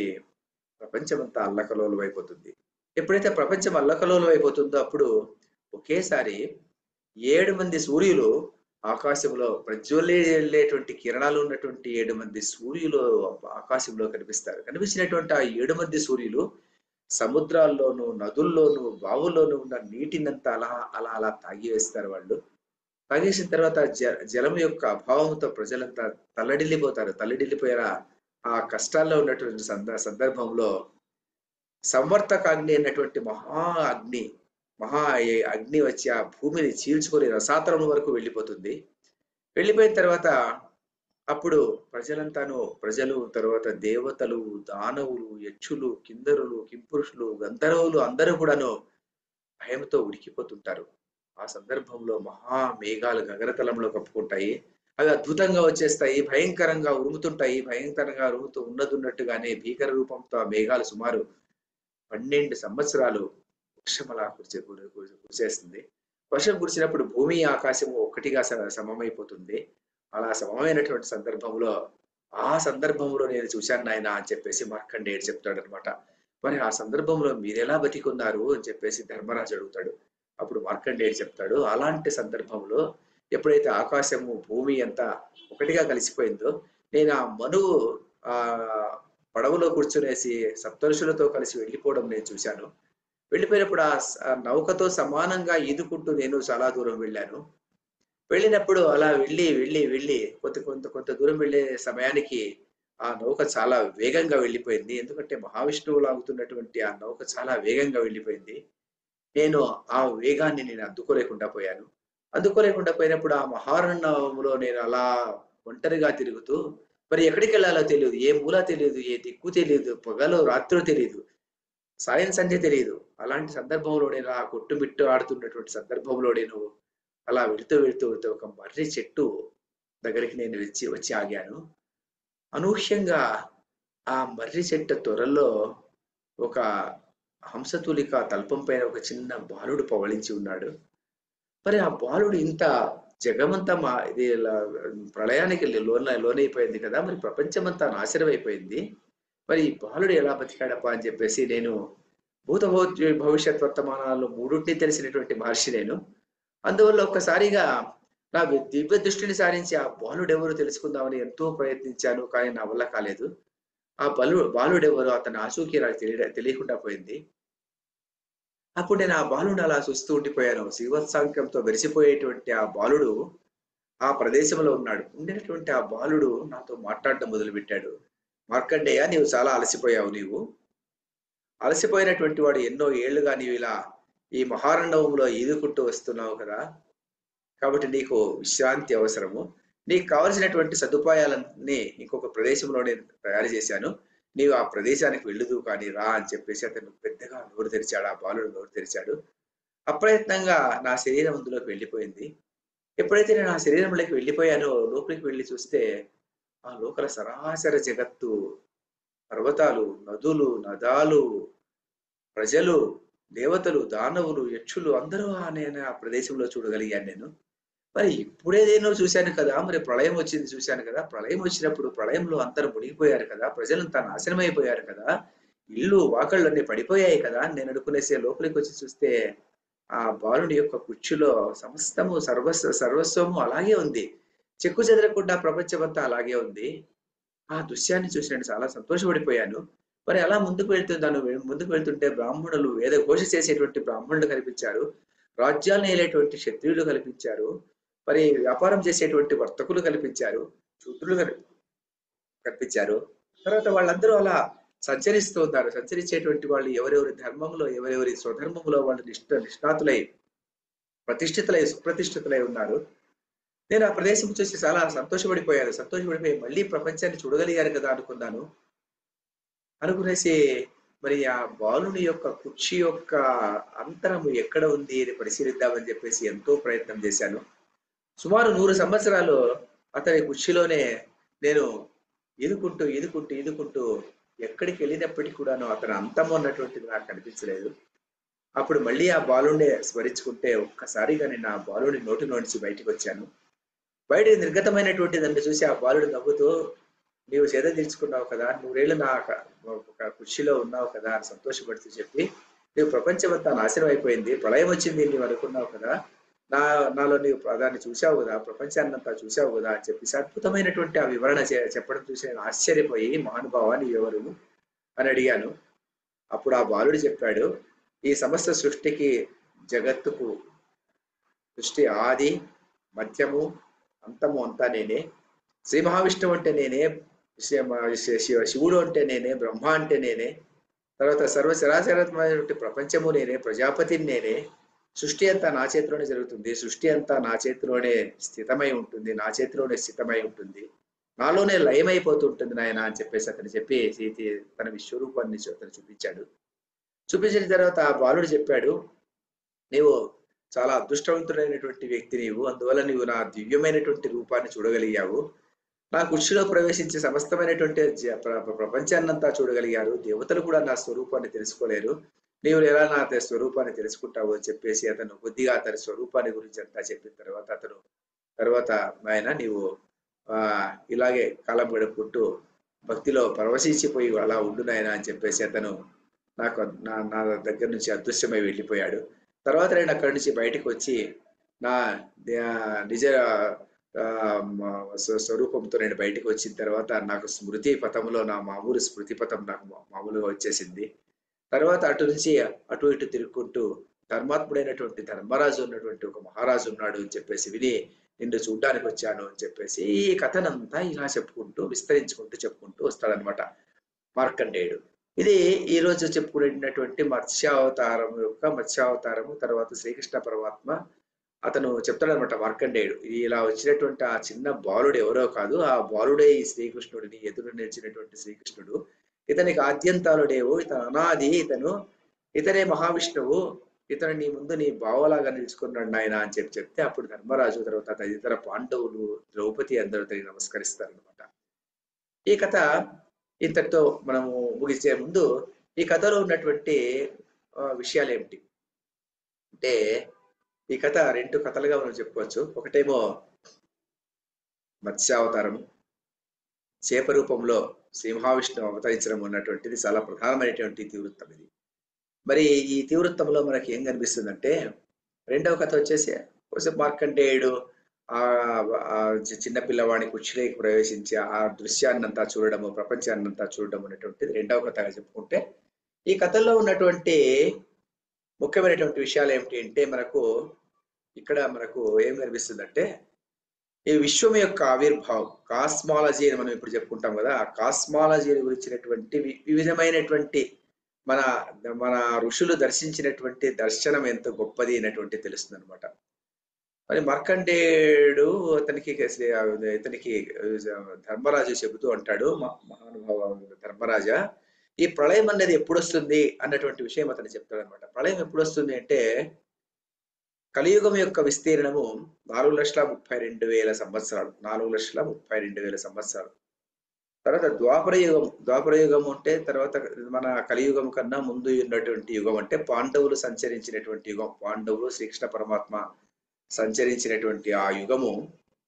ప్రపంచమంతా అల్లకల్లోలం అయిపోతుంది. ఎప్పుడైతే ప్రపంచం అల్లకల్లోలం అయిపోతుందో అప్పుడు ఒకేసారి 7 మంది సూర్యులు ఆకాశంలో ప్రజ్వలిల్లేటువంటి కిరణాలు ఉన్నటువంటి 7 మంది సూర్యులు ఆకాశంలో కనిపిస్తారు. కనిపించినటువంటి ఆ 7 మంది సూర్యులు సముద్రాల్లోనూ, నదుల్లోనూ, బావుల్లోనూ ఉన్న నీటినంతా అలా అలా అలా తాగివేస్తారు వాళ్ళు. తాగేసిన తర్వాత జలం యొక్క అభావంతో ప్రజలంతా తల్లడిల్లిపోతారు. తల్లడిల్లిపోయారా ఆ కష్టాల్లో ఉన్నటువంటి సందర్భంలో సంవర్తకాగ్ని అన్నటువంటి మహా అగ్ని వచ్చి ఆ భూమిని చీల్చుకొని రసాతలం వరకు వెళ్ళిపోతుంది. వెళ్ళిపోయిన తర్వాత అప్పుడు ప్రజలు తర్వాత దేవతలు, దానవులు, యక్షులు, కిందరులు, కింపురుషులు, గంధర్వులు అందరూ కూడాను భయంతో ఉడికిపోతుంటారు. ఆ సందర్భంలో మహా మేఘాలు గగనతలంలో కప్పుకుంటాయి. అవి అద్భుతంగా వచ్చేస్తాయి. భయంకరంగా ఉరుముతుంటాయి. భయంకరంగా ఉరుముతూ ఉన్నట్టుగానే భీకర రూపంతో ఆ మేఘాలు సుమారు 12 సంవత్సరాలు వర్షం అలా కురిసేస్తుంది. వర్షం కురిసినప్పుడు భూమి, ఆకాశము ఒక్కటిగా సమమైపోతుంది. అలా సమమైనటువంటి సందర్భంలో ఆ సందర్భంలో నేను చూశాను నాయన అని చెప్పేసి మార్కండేయుడు చెప్తాడనమాట. మరి ఆ సందర్భంలో మీరెలా బతికున్నారు అని చెప్పేసి ధర్మరాజు అడుగుతాడు. అప్పుడు మార్కండేయుడు చెప్తాడు, అలాంటి సందర్భంలో ఎప్పుడైతే ఆకాశము, భూమి అంతా ఒకటిగా కలిసిపోయిందో నేను ఆ మనువు ఆ పడవలో కూర్చునేసి సప్తఋషులతో కలిసి వెళ్ళిపోవడం నేను చూశాను. వెళ్ళిపోయినప్పుడు ఆ నౌకతో సమానంగా ఈదుకుంటూ నేను చాలా దూరం వెళ్ళాను. వెళ్ళినప్పుడు అలా వెళ్ళి కొంత దూరం వెళ్ళే సమయానికి ఆ నౌక చాలా వేగంగా వెళ్ళిపోయింది. ఎందుకంటే మహావిష్ణువు లాగుతున్నటువంటి ఆ నౌక చాలా వేగంగా వెళ్ళిపోయింది. నేను ఆ వేగాన్ని అందుకోలేకుండా పోయాను. అందుకోలేకుండా పోయినప్పుడు ఆ మహారణ్యంలో నేను అలా ఒంటరిగా తిరుగుతూ మరి ఎక్కడికెళ్ళాలో తెలియదు. ఏ మూల తెలియదు. ఏ దిక్కు తెలియదు. పగలో రాత్రో తెలీదు. సాయం సంధ్య తెలీదు. అలాంటి సందర్భంలో నేను ఆ కొట్టుమిట్టు ఆడుతున్నటువంటి సందర్భంలో నేను అలా వెళుతూ ఒక మర్రి చెట్టు దగ్గరికి నేను వచ్చి ఆగాను. అనూహ్యంగా ఆ మర్రి చెట్టు తొర్రలో ఒక హంసతూలిక తల్పం పైన ఒక చిన్న బాలుడు పవళించి ఉన్నాడు. మరి ఆ బాలుడు ఇంత జగమంతా ఇది ప్రళయానికి లోనైపోయింది కదా! మరి ప్రపంచమంతా నాశనం అయిపోయింది. మరి ఈ బాలుడు ఎలా బతికాడప్పా అని చెప్పేసి నేను భవిష్యత్ వర్తమానాలు మూడుంటిని తెలిసినటువంటి మహర్షి నేను. అందువల్ల ఒక్కసారిగా నా దివ్య దృష్టిని సారించి ఆ బాలుడెవరు తెలుసుకుందామని ఎంతో ప్రయత్నించాను. కానీ నా వల్ల కాలేదు. ఆ బాలుడెవరు అతని ఆచూకీ నాకు తెలియకుండా పోయింది. అప్పుడు నేను ఆ బాలుడిని అలా చూస్తూ ఉండిపోయాను. శ్రీవత్సాంకంతో మెరిసిపోయేటువంటి ఆ బాలుడు ఆ ప్రదేశంలో ఉన్నాడు. ఉండినటువంటి ఆ బాలుడు నాతో మాట్లాడడం మొదలుపెట్టాడు. మార్కండేయ, నీవు చాలా అలసిపోయావు నీవు. అలసిపోయినటువంటి వాడు ఎన్నో ఏళ్లుగా నీవిలా ఈ మహారణవంలో ఈదుకుంటూ వస్తున్నావు కదా! కాబట్టి నీకు విశ్రాంతి అవసరము. నీకు కావాల్సినటువంటి సదుపాయాలన్నీ ఇంకొక ప్రదేశంలో నేను తయారు చేశాను. నీవు ఆ ప్రదేశానికి వెళ్ళుదువు కానీ రా అని చెప్పేసి అతను పెద్దగా నోరు తెరిచాడు. ఆ బాలుడు నోరు తెరిచాడు. అప్రయత్నంగా నా శరీరం అందులోకి వెళ్ళిపోయింది. ఎప్పుడైతే నేను ఆ శరీరంలోకి వెళ్ళిపోయానో, లోపలికి వెళ్లి చూస్తే ఆ లోపల సరాసర జగత్తు, పర్వతాలు, నదులు, నదాలు, ప్రజలు, దేవతలు, దానవులు, యక్షులు అందరూ నేను ఆ ప్రదేశంలో చూడగలిగాను నేను. మరి ఇప్పుడేదేనో చూశాను కదా! మరి ప్రళయం వచ్చింది చూశాను కదా! ప్రళయం వచ్చినప్పుడు ప్రళయంలో అందరూ మునిగిపోయారు కదా! ప్రజలంతా నాశనమైపోయారు కదా! ఇల్లు, వాకిళ్ళన్నీ పడిపోయాయి కదా! అని నేను అనుకునేసి లోపలికొచ్చి చూస్తే, ఆ బాలుడి యొక్క కుర్చీలో సమస్తము సర్వస్వము అలాగే ఉంది. చెక్కు చెదరకుండా ప్రపంచమంతా అలాగే ఉంది. ఆ దృశ్యాన్ని చూసి నేను చాలా సంతోషపడిపోయాను. మరి అలా ముందుకు వెళ్తుంటే బ్రాహ్మణులు వేదఘోష చేసేటువంటి బ్రాహ్మణులు కనిపించారు. రాజ్యాలను ఏలేటువంటి క్షత్రియులు కనిపించారు. మరి వ్యాపారం చేసేటువంటి వర్తకులు కనిపించారు. శూద్రులు కనిపించారు. తర్వాత వాళ్ళందరూ అలా సంచరిస్తూ ఉన్నారు. సంచరించేటువంటి వాళ్ళు ఎవరెవరి ధర్మంలో, ఎవరెవరి స్వధర్మంలో వాళ్ళు నిష్ణాతులై, ప్రతిష్ఠితులై, సుప్రతిష్ఠితులై ఉన్నారు. నేను ఆ ప్రదేశం చూసి చాలా సంతోషపడిపోయాను. సంతోషపడిపోయి మళ్ళీ ప్రపంచాన్ని చూడగలిగాను కదా అనుకున్నాను. అనుకునేసి మరి ఆ బాలుని యొక్క కుర్చీ యొక్క అంతరము ఎక్కడ ఉంది అని పరిశీలిద్దామని చెప్పేసి ఎంతో ప్రయత్నం చేశాను. సుమారు 100 సంవత్సరాలు అతని కుర్చీలోనే నేను ఈదుకుంటూ ఎక్కడికి వెళ్ళినప్పటికీ కూడాను అతని అంతం అన్నటువంటిది నాకు కనిపించలేదు. అప్పుడు మళ్ళీ ఆ బాలుడిని స్మరించుకుంటే ఒక్కసారిగా నేను ఆ బాలుడి నోటిలో నుంచి బయటికి వచ్చాను. బయటికి నిర్గతమైనటువంటి నన్ను చూసి ఆ బాలుడు నవ్వుతూ, నీవు సేద తీర్చుకున్నావు కదా! 100 ఏళ్ళు ఒక కుర్చీలో ఉన్నావు కదా! అని సంతోషపడుతూ చెప్పి, నీవు ప్రపంచమంతా నాశనం అయిపోయింది. ప్రళయం వచ్చింది నీవు అనుకున్నావు కదా! నా నాలో నీవు దాన్ని చూసావు కదా! ప్రపంచాన్నంతా చూసావు కదా! అని చెప్పేసి అద్భుతమైనటువంటి ఆ వివరణ చెప్పడం చూసి నేను ఆశ్చర్యపోయి, మహానుభావా నీవెవరు అని అడిగాను. అప్పుడు ఆ బాలుడు చెప్పాడు, ఈ సమస్త సృష్టికి, జగత్తుకు సృష్టి ఆది, మధ్యము, అంతము అంతా నేనే. శ్రీ మహావిష్ణువు అంటే నేనే. శివుడు అంటే నేనే. బ్రహ్మ అంటే నేనే. తర్వాత సర్వచరాచరమైనటువంటి ప్రపంచము నేనే. ప్రజాపతిని నేనే. సృష్టి అంతా నా చేతిలోనే జరుగుతుంది. సృష్టి అంతా నా చేతిలోనే స్థితమై ఉంటుంది. నా చేతిలోనే స్థితమై ఉంటుంది. నాలోనే లయమైపోతుంటుంది నాయన అని చెప్పేసి అతను చెప్పి తన విశ్వరూపాన్ని అతను చూపించాడు. చూపించిన తర్వాత ఆ బాలుడు చెప్పాడు, నీవు చాలా అదృష్టవంతుడైనటువంటి వ్యక్తి నీవు. అందువల్ల నీవు నా దివ్యమైనటువంటి రూపాన్ని చూడగలిగావు. నా కుర్చీలో ప్రవేశించి సమస్తమైనటువంటి ప్రపంచాన్నంతా చూడగలిగారు. దేవతలు కూడా నా స్వరూపాన్ని తెలుసుకోలేరు. నీవు ఎలా నా స్వరూపాన్ని తెలుసుకుంటావు అని చెప్పేసి అతను కొద్దిగా అతని స్వరూపాన్ని గురించి అంతా చెప్పిన తర్వాత ఆయన నీవు ఇలాగే కాలం గడుపుకుంటూ భక్తిలో పరవశించిపోయి అలా ఉండు నాయన అని చెప్పేసి అతను నా దగ్గర నుంచి అదృశ్యమై వెళ్ళిపోయాడు. తర్వాత నేను అక్కడి నుంచి బయటకు వచ్చి నా నిజ స్వరూపంతో నేను బయటకు వచ్చిన తర్వాత నాకు స్మృతి పథంలో నా మామూలు స్మృతి పథం నాకు మామూలుగా వచ్చేసింది. తర్వాత అటు నుంచి అటు ఇటు తిరుగుకుంటూ ధర్మాత్ముడైనటువంటి ధర్మరాజు ఉన్నటువంటి ఒక మహారాజు ఉన్నాడు అని చెప్పేసి విని నిన్ను చూడ్డానికి వచ్చాను అని చెప్పేసి ఈ కథనంతా ఇలా చెప్పుకుంటూ వస్తాడనమాట మార్కండేయుడు. ఇది ఈ రోజు చెప్పుకునేటటువంటి మత్స్యావతారము తర్వాత శ్రీకృష్ణ పరమాత్మ అతను చెప్తాడనమాట మార్కండేయుడు. ఇలా వచ్చినటువంటి ఆ చిన్న బాలుడు ఎవరో కాదు, ఆ బాలుడే ఈ శ్రీకృష్ణుడిని ఎదురు నిలిచినటువంటి శ్రీకృష్ణుడు. ఇతనికి ఆద్యంతాలు లేవు, ఇతను అనాది, ఇతనే మహావిష్ణువు, ఇతను నీ ముందు నీ బావలాగా నిలుచుకున్నాడు నాయన అని చెప్తే అప్పుడు ధర్మరాజు తర్వాత తదితర పాండవులు, ద్రౌపది అందరూ తనకి నమస్కరిస్తారనమాట. ఈ కథ ఇంతటితో మనము ముగిసే ముందు ఈ కథలో ఉన్నటువంటి విషయాలు ఏమిటి అంటే, ఈ కథ 2 కథలుగా మనం చెప్పుకోవచ్చు. ఒకటేమో మత్స్యావతారం, చేప రూపంలో శ్రీ మహావిష్ణువు అవతరించడం ఉన్నటువంటిది చాలా ప్రధానమైనటువంటి ఇతివృత్తం ఇది. మరి ఈ ఇతివృత్తంలో మనకి ఏం కనిపిస్తుందంటే, రెండవ కథ వచ్చేసి మార్కండేయుడు చిన్న పిల్లవాడిని కుర్చీలోకి ప్రవేశించి ఆ దృశ్యాన్నంతా చూడడము, ప్రపంచాన్నంతా చూడడం అనేటువంటిది రెండవ కథగా చెప్పుకుంటే, ఈ కథల్లో ఉన్నటువంటి ముఖ్యమైనటువంటి విషయాలు ఏమిటి అంటే ఇక్కడ మనకు ఏం కనిపిస్తుందంటే ఈ విశ్వం యొక్క ఆవిర్భావం కాస్మాలజీ అని మనం ఇప్పుడు చెప్పుకుంటాం కదా. ఆ కాస్మాలజీ గురించినటువంటి వివిధమైనటువంటి మన మన ఋషులు దర్శించినటువంటి దర్శనం ఎంత గొప్పది అయినటువంటి తెలుస్తుంది అనమాట. మరి మార్కండేయుడు ఇతనికి ధర్మరాజు చెబుతూ అంటాడు, మహానుభావ ధర్మరాజా, ఈ ప్రళయం అనేది ఎప్పుడు వస్తుంది అన్నటువంటి విషయం అతను చెప్తాడు అనమాట. ప్రళయం ఎప్పుడు వస్తుంది అంటే కలియుగం యొక్క విస్తీర్ణము 4,32,000 సంవత్సరాలు. 4,32,000 సంవత్సరాలు. తర్వాత ద్వాపరయుగం అంటే తర్వాత మన కలియుగం కన్నా ముందు ఉన్నటువంటి యుగం అంటే పాండవులు సంచరించినటువంటి యుగం. పాండవులు శ్రీకృష్ణ పరమాత్మ సంచరించినటువంటి ఆ యుగము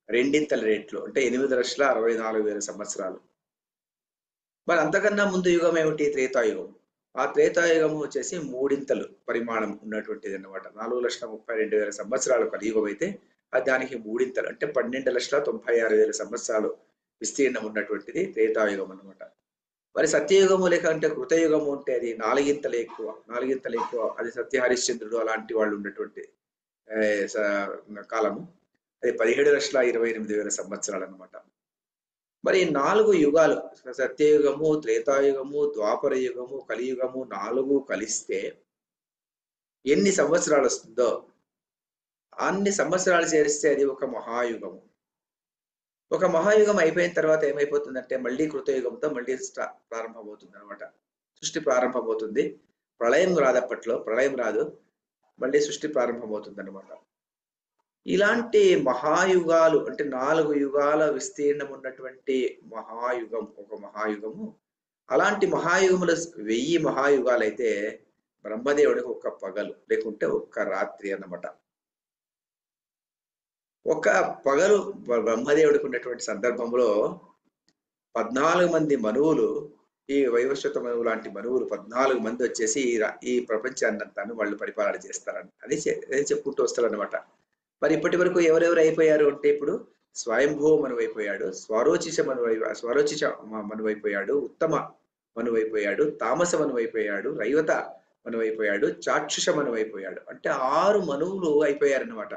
రెండింతల రేట్లు అంటే 8,64,000 సంవత్సరాలు. మరి అంతకన్నా ముందు యుగం ఏమిటి? త్రేతాయుగం. ఆ త్రేతాయుగం వచ్చేసి మూడింతలు పరిమాణం ఉన్నటువంటిది అన్నమాట. 4,32,000 సంవత్సరాలు కలియుగం అయితే దానికి మూడింతలు అంటే 12,96,000 సంవత్సరాలు విస్తీర్ణం ఉన్నటువంటిది త్రేతాయుగం అన్నమాట. మరి సత్యయుగము లేకంటే కృతయుగము అంటే అది నాలుగింతలు ఎక్కువ. అది సత్యహరిశ్చంద్రుడు అలాంటి వాళ్ళు ఉన్నటువంటి కాలము. అది 17,28,000 సంవత్సరాలు అన్నమాట. మరి 4 యుగాలు సత్యయుగము, త్రేతాయుగము, ద్వాపర యుగము, కలియుగము 4 కలిస్తే ఎన్ని సంవత్సరాలు వస్తుందో అన్ని సంవత్సరాలు చేరిస్తే అది ఒక మహాయుగము. ఒక మహాయుగం అయిపోయిన తర్వాత ఏమైపోతుందంటే మళ్ళీ కృతయుగంతో మళ్ళీ ప్రారంభమవుతుంది అనమాట. సృష్టి ప్రారంభమవుతుంది. ప్రళయం రాదు, అప్పట్లో ప్రళయం రాదు, మళ్ళీ సృష్టి ప్రారంభమవుతుంది అనమాట. ఇలాంటి మహాయుగాలు అంటే 4 యుగాల విస్తీర్ణం ఉన్నటువంటి ఒక మహాయుగము. అలాంటి మహాయుగములు 1000 మహాయుగాలైతే బ్రహ్మదేవుడికి ఒక్క పగలు లేకుంటే ఒక్క రాత్రి అన్నమాట. ఒక పగలు బ్రహ్మదేవుడికి ఉన్నటువంటి సందర్భంలో 14 మంది మనువులు, ఈ వైవస్వత మనువు లాంటి మనువులు 14 మంది వచ్చేసి ఈ ప్రపంచాన్నంతాను వాళ్ళు పరిపాలన చేస్తారని అదే చెప్పుకుంటూ వస్తారనమాట. మరి ఇప్పటి వరకు ఎవరెవరు అయిపోయారు అంటే ఇప్పుడు స్వయంభూ మనువైపోయాడు, స్వరోచిష మనువైపోయాడు, ఉత్తమ మనువైపోయాడు, తామస మనువైపోయాడు, రైవత మనువైపోయాడు, చాక్షుష మనువైపోయాడు. అంటే 6 మనువులు అయిపోయారనమాట.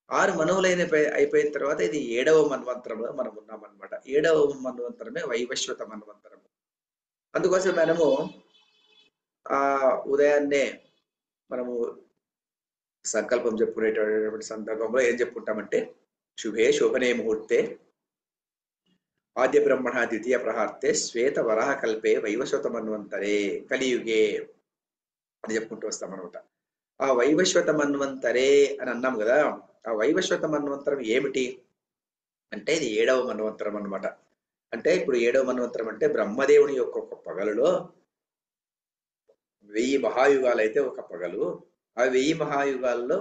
6 మనువులైన అయిపోయిన తర్వాత ఇది 7వ మన్వంతరంలో మనం ఉన్నామన్నమాట. 7వ మన్వంతరమే వైవస్వత మన్వంతరము. అందుకోసం మనము ఉదయాన్నే మనము సంకల్పం చెప్పుకునేటటువంటి సందర్భంలో ఏం చెప్పుకుంటామంటే శుభే శోభనే ముహూర్తే ఆద్య బ్రహ్మణ ద్వితీయ ప్రహార్తే శ్వేత వరాహ కల్పే వైవస్వత మన్వంతరే కలియుగే అని చెప్పుకుంటూ వస్తాం అనమాట. ఆ వైవస్వత మన్వంతరే అని అన్నాం కదా. ఆ వైవస్వత మన్వంతరం ఏమిటి అంటే ఇది 7వ మన్వంతరం అనమాట. అంటే ఇప్పుడు 7వ మన్వంతరం అంటే బ్రహ్మదేవుని యొక్క ఒక పగలులో 1000 మహాయుగాలు అయితే ఒక పగలు. ఆ 1000 మహాయుగాల్లో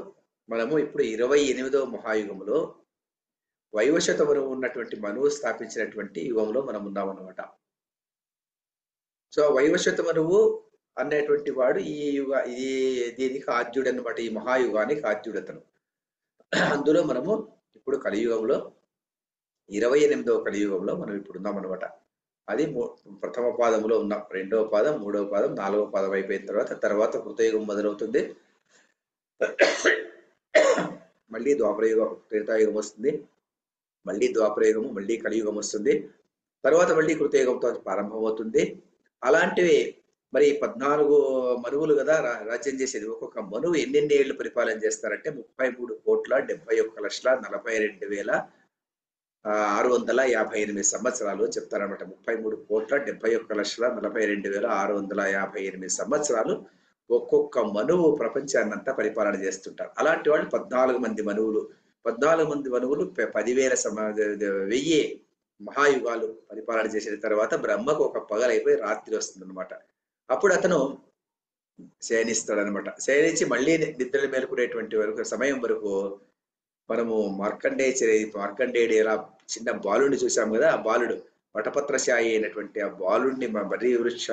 మనము ఇప్పుడు 28వ మహాయుగంలో వైవస్వత మనువు ఉన్నటువంటి మనువు స్థాపించినటువంటి యుగంలో మనం ఉన్నామన్నమాట. సో వైవస్వత మనువు అనేటువంటి వాడు దీనికి ఆద్యుడు అన్నమాట. ఈ మహాయుగానికి ఆద్యుడు అతను. అందులో మనము ఇప్పుడు కలియుగంలో 28వ కలియుగంలో మనం ఇప్పుడు ఉన్నాం అనమాట. అది ప్రథమ పాదంలో ఉన్నాం. 2వ పాదం, 3వ పాదం, 4వ పాదం అయిపోయిన తర్వాత కృతయుగం మొదలవుతుంది. మళ్ళీ ద్వాపరయుగం, త్రేతాయుగం వస్తుంది. మళ్ళీ ద్వాపరయుగము, మళ్ళీ కలియుగం వస్తుంది. తర్వాత మళ్ళీ కృతయుగంతో ప్రారంభమవుతుంది. అలాంటివి మరి 14 మనువులు కదా రాజ్యం చేసేది. ఒక్కొక్క మనువు ఎన్నెన్ని ఏళ్ళు పరిపాలన చేస్తారంటే 33,70,658 సంవత్సరాలు చెప్తారనమాట. 33,70,658 సంవత్సరాలు ఒక్కొక్క మనువు ప్రపంచాన్నంతా పరిపాలన చేస్తుంటారు. అలాంటి వాళ్ళు 14 మంది మనువులు 10,000 మహాయుగాలు పరిపాలన చేసిన తర్వాత బ్రహ్మకు ఒక పగలైపోయి రాత్రి వస్తుంది అనమాట. అప్పుడు అతను శయనిస్తాడనమాట. శయనించి మళ్ళీ నిద్రలు మేలుకునేటువంటి సమయం వరకు మనము మార్కండేయుడు ఎలా చిన్న బాలుడిని చూసాం కదా. ఆ బాలుడు వటపత్రశాయి అయినటువంటి ఆ బాలుడిని బర్రి వృక్ష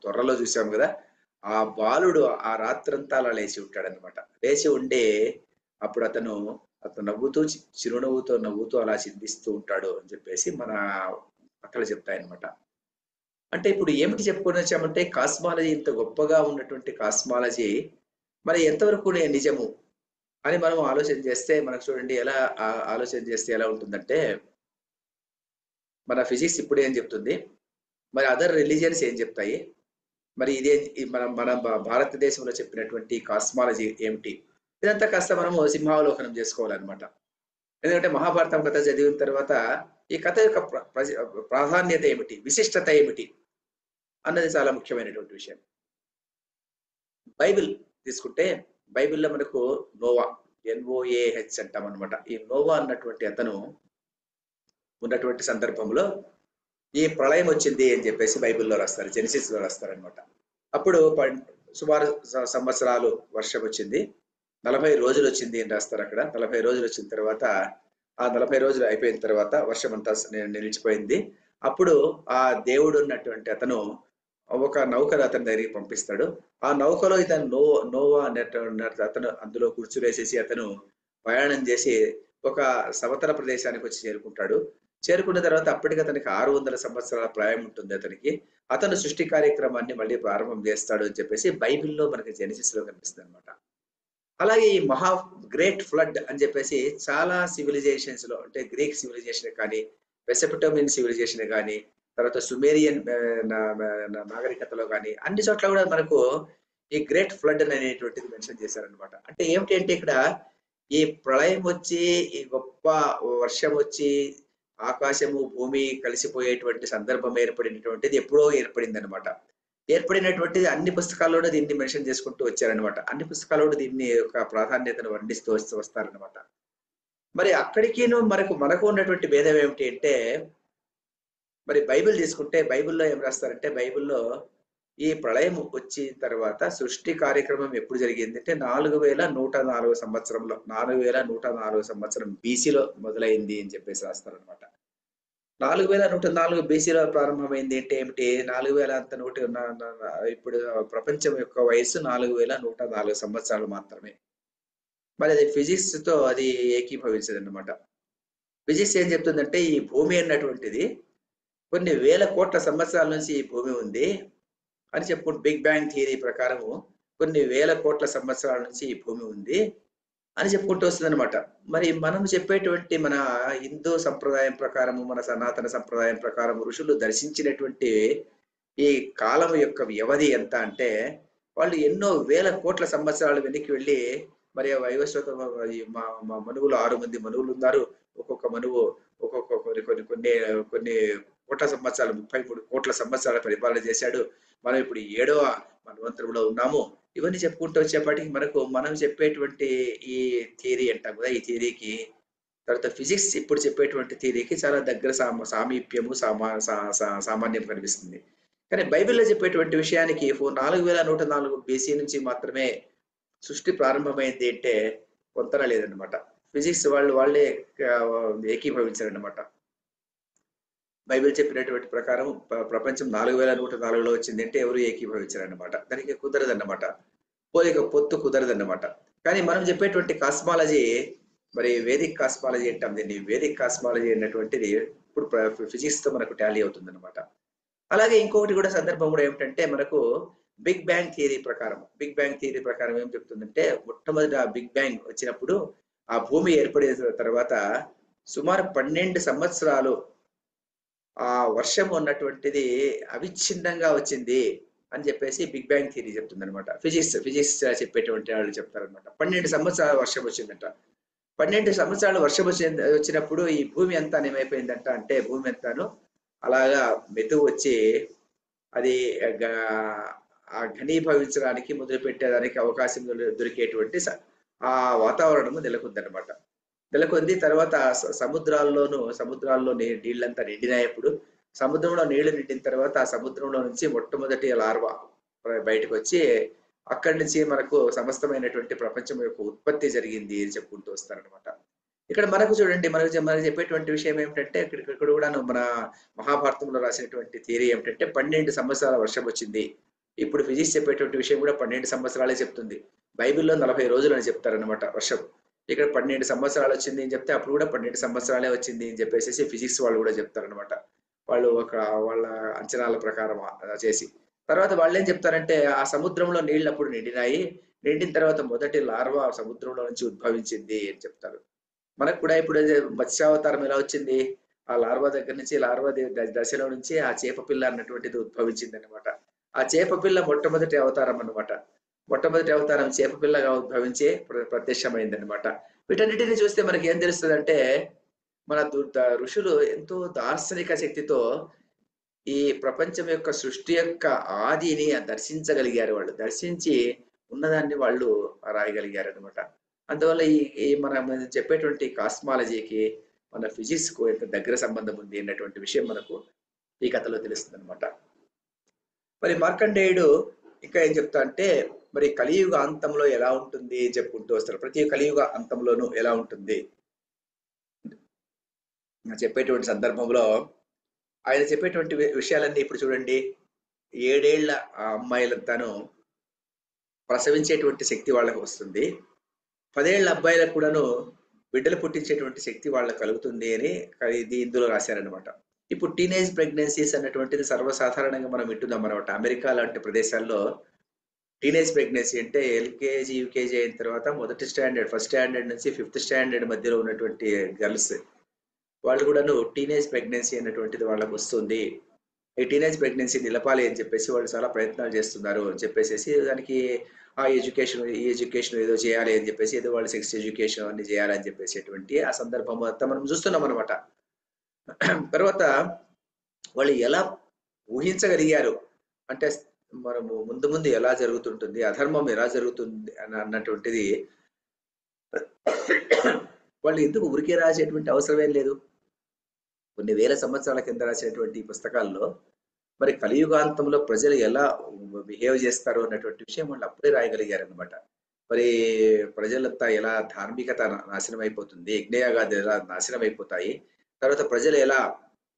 త్వరలో చూసాం కదా. ఆ బాలుడు ఆ రాత్రంతా అలా లేచి ఉంటాడనమాట. లేచి ఉండే అప్పుడు అతను నవ్వుతూ చిరునవ్వుతో అలా చిందిస్తూ ఉంటాడు అని చెప్పేసి మన అక్కడ చెప్తాయన్నమాట. అంటే ఇప్పుడు ఏమిటి చెప్పుకొని వచ్చామంటే కాస్మాలజీ ఇంత గొప్పగా ఉన్నటువంటి కాస్మాలజీ మరి ఎంతవరకు నిజము అని మనం ఆలోచన చేస్తే మనకు చూడండి ఎలా ఆలోచన చేస్తే ఎలా ఉంటుందంటే మన ఫిజిక్స్ ఇప్పుడు ఏం చెప్తుంది, మరి అదర్ రిలీజియన్స్ ఏం చెప్తాయి, మరి ఇదే మన మన భారతదేశంలో చెప్పినటువంటి కాస్మాలజీ ఏమిటి, ఇదంతా కాస్త మనము సింహావలోకనం చేసుకోవాలన్నమాట. ఎందుకంటే మహాభారతం కథ చదివిన తర్వాత ఈ కథ యొక్క ప్రాధాన్యత ఏమిటి, విశిష్టత ఏమిటి అన్నది చాలా ముఖ్యమైనటువంటి విషయం. బైబిల్ తీసుకుంటే బైబిల్‌లో మనకు నోవా, NOAH అంటాం అనమాట. ఈ నోవా అన్నటువంటి అతను ఉన్నటువంటి సందర్భంలో ఈ ప్రళయం వచ్చింది అని చెప్పేసి బైబిల్‌లో రాస్తారు. జెనెసిస్‌లో రాస్తారనమాట. అప్పుడు సుమారు సంవత్సరాలు వర్షం వచ్చింది. 40 రోజులు వచ్చింది అని రాస్తారు అక్కడ. 40 రోజులు వచ్చిన తర్వాత ఆ 40 రోజులు అయిపోయిన తర్వాత వర్షం అంతా నిలిచిపోయింది. అప్పుడు ఆ దేవుడు ఉన్నటువంటి అతను ఒక నౌకను అతని దగ్గరికి పంపిస్తాడు. ఆ నౌకలో ఇతను నోవా అనేటువంటి అతను అందులో కూర్చునేసేసి అతను ప్రయాణం చేసి ఒక సమతల ప్రదేశానికి వచ్చి చేరుకుంటాడు. చేరుకున్న తర్వాత అప్పటికి అతనికి 600 సంవత్సరాల ప్రాయం ఉంటుంది అతనికి. అతను సృష్టి కార్యక్రమాన్ని మళ్ళీ ప్రారంభం చేస్తాడు అని చెప్పేసి బైబిల్‌లో మనకి జెనెసిస్‌లో కనిపిస్తుందన్నమాట. అలాగే ఈ గ్రేట్ ఫ్లడ్ అని చెప్పేసి చాలా సివిలైజేషన్స్‌లో అంటే గ్రీక్ సివిలైజేషన్ కానీ, మెసొపొటేమియన్ సివిలైజేషన్ గాని, తర్వాత సుమేరియన్ నాగరికతలో గాని అన్ని చోట్ల కూడా మనకు ఈ గ్రేట్ ఫ్లడ్ అనేటువంటిది మెన్షన్ చేశారన్నమాట. అంటే ఏమిటి అంటే ఇక్కడ ఈ ప్రళయం వచ్చి, ఈ గొప్ప వర్షం వచ్చి, ఆకాశము, భూమి కలిసిపోయేటువంటి సందర్భం ఏర్పడినటువంటిది ఎప్పుడో ఏర్పడిందనమాట. ఏర్పడినటువంటిది అన్ని పుస్తకాల్లోనూ దీన్ని మెన్షన్ చేసుకుంటూ వచ్చారనమాట. అన్ని పుస్తకాల్లోనూ దీన్ని యొక్క ప్రాధాన్యతను వర్ణిస్తూ వస్తారనమాట. మరి అక్కడికిను మనకు ఉన్నటువంటి భేదం ఏమిటి అంటే, మరి బైబిల్ తీసుకుంటే బైబిల్‌లో ఏం రాస్తారంటే, బైబిల్‌లో ఈ ప్రళయం వచ్చిన తర్వాత సృష్టి కార్యక్రమం ఎప్పుడు జరిగిందంటే 4104 సంవత్సరంలో 4104 సంవత్సరం బీసీలో మొదలైంది అని చెప్పేసి రాస్తారనమాట. 4104 బీసీలో ప్రారంభమైంది అంటే ఏమిటి? 4000 అంత నూటి న న న ఇప్పుడు ప్రపంచం యొక్క వయస్సు 4104 సంవత్సరాలు మాత్రమే. మరి అది ఫిజిక్స్‌తో అది ఏకీభవించదన్నమాట. ఫిజిక్స్ ఏం చెప్తుందంటే ఈ భూమి అన్నటువంటిది కొన్ని వేల కోట్ల సంవత్సరాల నుంచి ఈ భూమి ఉంది అని చెప్పుకుంటూ బిగ్ బ్యాంగ్ థియరీ ప్రకారము కొన్ని వేల కోట్ల సంవత్సరాల నుంచి ఈ భూమి ఉంది అని చెప్పుకుంటూ వస్తుందన్నమాట. మరి మనం చెప్పేటువంటి మన హిందూ సంప్రదాయం ప్రకారము, మన సనాతన సంప్రదాయం ప్రకారం ఋషులు దర్శించినటువంటి ఈ కాలం యొక్క వ్యవధి ఎంత అంటే, వాళ్ళు ఎన్నో వేల కోట్ల సంవత్సరాలు వెనక్కి వెళ్ళి మరి ఆ వైవస్వత మా మా మనువులు 6 మంది మనువులున్నారు. ఒక్కొక్క మనువు ఒక్కొక్క కొన్ని కొన్ని కొన్ని కొన్ని కోట్ల సంవత్సరాలు 33 కోట్ల సంవత్సరాల పరిపాలన చేశాడు. మనం ఇప్పుడు 7వ మన్వంతరంలో ఉన్నాము. ఇవన్నీ చెప్పుకుంటూ వచ్చేపాటికి మనం చెప్పేటువంటి ఈ థియరీ అంటాం కదా! ఈ థియరీకి తర్వాత ఫిజిక్స్ ఇప్పుడు చెప్పేటువంటి థియరీకి చాలా దగ్గర సామీప్యము, సామాన్యం కనిపిస్తుంది. కానీ బైబిల్‌లో చెప్పేటువంటి విషయానికి 4104 బీసీ నుంచి మాత్రమే సృష్టి ప్రారంభమైంది అంటే పొంతన లేదన్నమాట. ఫిజిక్స్ వాళ్ళే ఏకీభవించారన్నమాట. బైబిల్ చెప్పినటువంటి ప్రకారం ప్రపంచం 4104లో వచ్చిందంటే ఎవరు ఏకీభవించారన్నమాట. దానికి కుదరదన్నమాట. పొత్తు కుదరదన్నమాట. కానీ మనం చెప్పేటువంటి కాస్మాలజీ మరి వేదిక్ కాస్మాలజీ అంటాం దీన్ని. వేదిక్ కాస్మాలజీ అన్నటువంటిది ఇప్పుడు ఫిజిక్స్‌తో మనకు టాలీ అవుతుందన్నమాట. అలాగే ఇంకొకటి కూడా సందర్భం కూడా ఏమిటంటే మనకు బిగ్ బ్యాంగ్ థియరీ ప్రకారం ఏం చెప్తుందంటే మొట్టమొదట బిగ్ బ్యాంగ్ వచ్చినప్పుడు ఆ భూమి ఏర్పడిన తర్వాత సుమారు 12 సంవత్సరాలు ఆ వర్షం ఉన్నటువంటిది అవిచ్ఛిన్నంగా వచ్చింది అని చెప్పేసి బిగ్ బ్యాంగ్ థియరీ చెప్తుందన్నమాట. ఫిజిక్స్ చెప్పేటువంటి వాళ్ళు చెప్తారన్నమాట. 12 సంవత్సరాల వర్షం వచ్చిందంట. 12 సంవత్సరాలు వర్షం వచ్చినప్పుడు ఈ భూమి అంతా ఏమైపోయిందంట అంటే భూమి అంతాను అలాగా మెతుకు వచ్చి అది ఘనీభవించడానికి మొదలుపెట్టేదానికి అవకాశం దొరికేటువంటి ఆ వాతావరణము నెలకొందన్నమాట. నెలకొంది తర్వాత సముద్రాల్లో నీళ్ళంతా నిండినాయప్పుడు సముద్రంలో నీళ్లు నిండిన తర్వాత ఆ సముద్రంలో నుంచి మొట్టమొదటి లార్వా బయటకు వచ్చి అక్కడి నుంచి మనకు సమస్తమైనటువంటి ప్రపంచం యొక్క ఉత్పత్తి జరిగింది అని చెప్పుకుంటూ వస్తారనమాట. ఇక్కడ మనకు చూడండి మనకు చెప్పేటువంటి విషయం ఏమిటంటే ఇక్కడ కూడా మన మహాభారతంలో రాసినటువంటి థియరీ ఏమిటంటే 12 సంవత్సరాల వర్షం వచ్చింది. ఇప్పుడు ఫిజిక్స్ చెప్పేటువంటి విషయం కూడా 12 సంవత్సరాలే చెప్తుంది. బైబిల్‌లో 40 రోజులు అని చెప్తారనమాట వర్షం. ఇక్కడ 12 సంవత్సరాలు వచ్చింది అని చెప్తే అప్పుడు కూడా 12 సంవత్సరాలే వచ్చింది అని చెప్పేసి ఫిజిక్స్ వాళ్ళు కూడా చెప్తారనమాట. వాళ్ళు వాళ్ళ అంచనాల ప్రకారం చేసి తర్వాత వాళ్ళు ఏం చెప్తారంటే ఆ సముద్రంలో నీళ్ళు అప్పుడు నిండినాయి. నిండిన తర్వాత మొదటి లార్వా సముద్రంలో నుంచి ఉద్భవించింది అని చెప్తారు. మనకు కూడా ఇప్పుడు మత్స్యావతారం ఎలా వచ్చింది? ఆ లార్వా దగ్గర నుంచి లార్వా దశలో నుంచి ఆ చేప పిల్ల అన్నటువంటిది ఉద్భవించింది అనమాట. ఆ చేప పిల్ల మొట్టమొదటి అవతారం అన్నమాట. మొట్టమొదటి అవతారం చేప పిల్లగా ఉద్భవించి ప్రత్యక్షమైందనమాట. వీటన్నిటిని చూస్తే మనకి ఏం తెలుస్తదంటే, మన ఋషులు ఎంతో దార్శనిక శక్తితో ఈ ప్రపంచం యొక్క సృష్టి యొక్క ఆదిని దర్శించగలిగారు వాళ్ళు. దర్శించి ఉన్నదాన్ని వాళ్ళు రాయగలిగారనమాట. అందువల్ల ఈ ఈ మనం చెప్పేటువంటి కాస్మాలజీకి, మన ఫిజిక్స్‌కు ఎంత దగ్గర సంబంధం ఉంది అన్నటువంటి విషయం మనకు ఈ కథలో తెలుస్తుందనమాట. మరి మార్కండేయుడు ఇంకా ఏం చెప్తా అంటే, మరి కలియుగ అంతంలో ఎలా ఉంటుంది అని చెప్పుకుంటూ వస్తారు. ప్రతి కలియుగ అంతంలోనూ ఎలా ఉంటుంది చెప్పేటువంటి సందర్భంలో ఆయన చెప్పేటువంటి విషయాలన్నీ ఇప్పుడు చూడండి. 7 ఏళ్ల ఆ అమ్మాయిలంతాను ప్రసవించేటువంటి శక్తి వాళ్ళకి వస్తుంది. 10 ఏళ్ల అబ్బాయిలకు కూడాను బిడ్డలు పుట్టించేటువంటి శక్తి వాళ్ళకి కలుగుతుంది అని ఇది ఇందులో రాశారనమాట. ఇప్పుడు టీనేజ్ ప్రెగ్నెన్సీస్ అన్నటువంటిది సర్వసాధారణంగా మనం వింటున్నాం అనమాట. అమెరికా లాంటి ప్రదేశాల్లో టీనేజ్ ప్రెగ్నెన్సీ అంటే ఎల్‌కేజీ, యూకేజీ అయిన తర్వాత మొదటి స్టాండర్డ్, ఫస్ట్ స్టాండర్డ్ నుంచి ఫిఫ్త్ స్టాండర్డ్ మధ్యలో ఉన్నటువంటి గర్ల్స్ వాళ్ళు కూడాను టీనేజ్ ప్రెగ్నెన్సీ అనేటువంటిది వాళ్ళకొస్తుంది. ఈ టీనేజ్ ప్రెగ్నెన్సీ నిలపాలి అని చెప్పేసి వాళ్ళు చాలా ప్రయత్నాలు చేస్తున్నారు అని చెప్పేసేసి దానికి ఆ ఎడ్యుకేషన్, ఈ ఎడ్యుకేషన్ ఏదో చేయాలి అని చెప్పేసి ఏదో వాళ్ళు సెక్స్ ఎడ్యుకేషన్ అన్ని చేయాలని చెప్పేసేటువంటి ఆ సందర్భం అంతా మనం చూస్తున్నాం అనమాట. తర్వాత వాళ్ళు ఎలా ఊహించగలిగారు అంటే మనము ముందు ముందు ఎలా జరుగుతుంటుంది, అధర్మం ఎలా జరుగుతుంది అన్నటువంటిది వాళ్ళు ఎందుకు ఊరికే రాసేటువంటి అవసరమేం లేదు. కొన్ని వేల సంవత్సరాల కింద రాసినటువంటి పుస్తకాల్లో మరి కలియుగాంతంలో ప్రజలు ఎలా బిహేవ్ చేస్తారు అన్నటువంటి విషయం వాళ్ళు అప్పుడే రాయగలిగారనమాట. మరి ప్రజలంతా ఎలా ధార్మికత నాశనం అయిపోతుంది, యజ్ఞయాగాదులు ఎలా నాశనం అయిపోతాయి, తర్వాత ప్రజలు ఎలా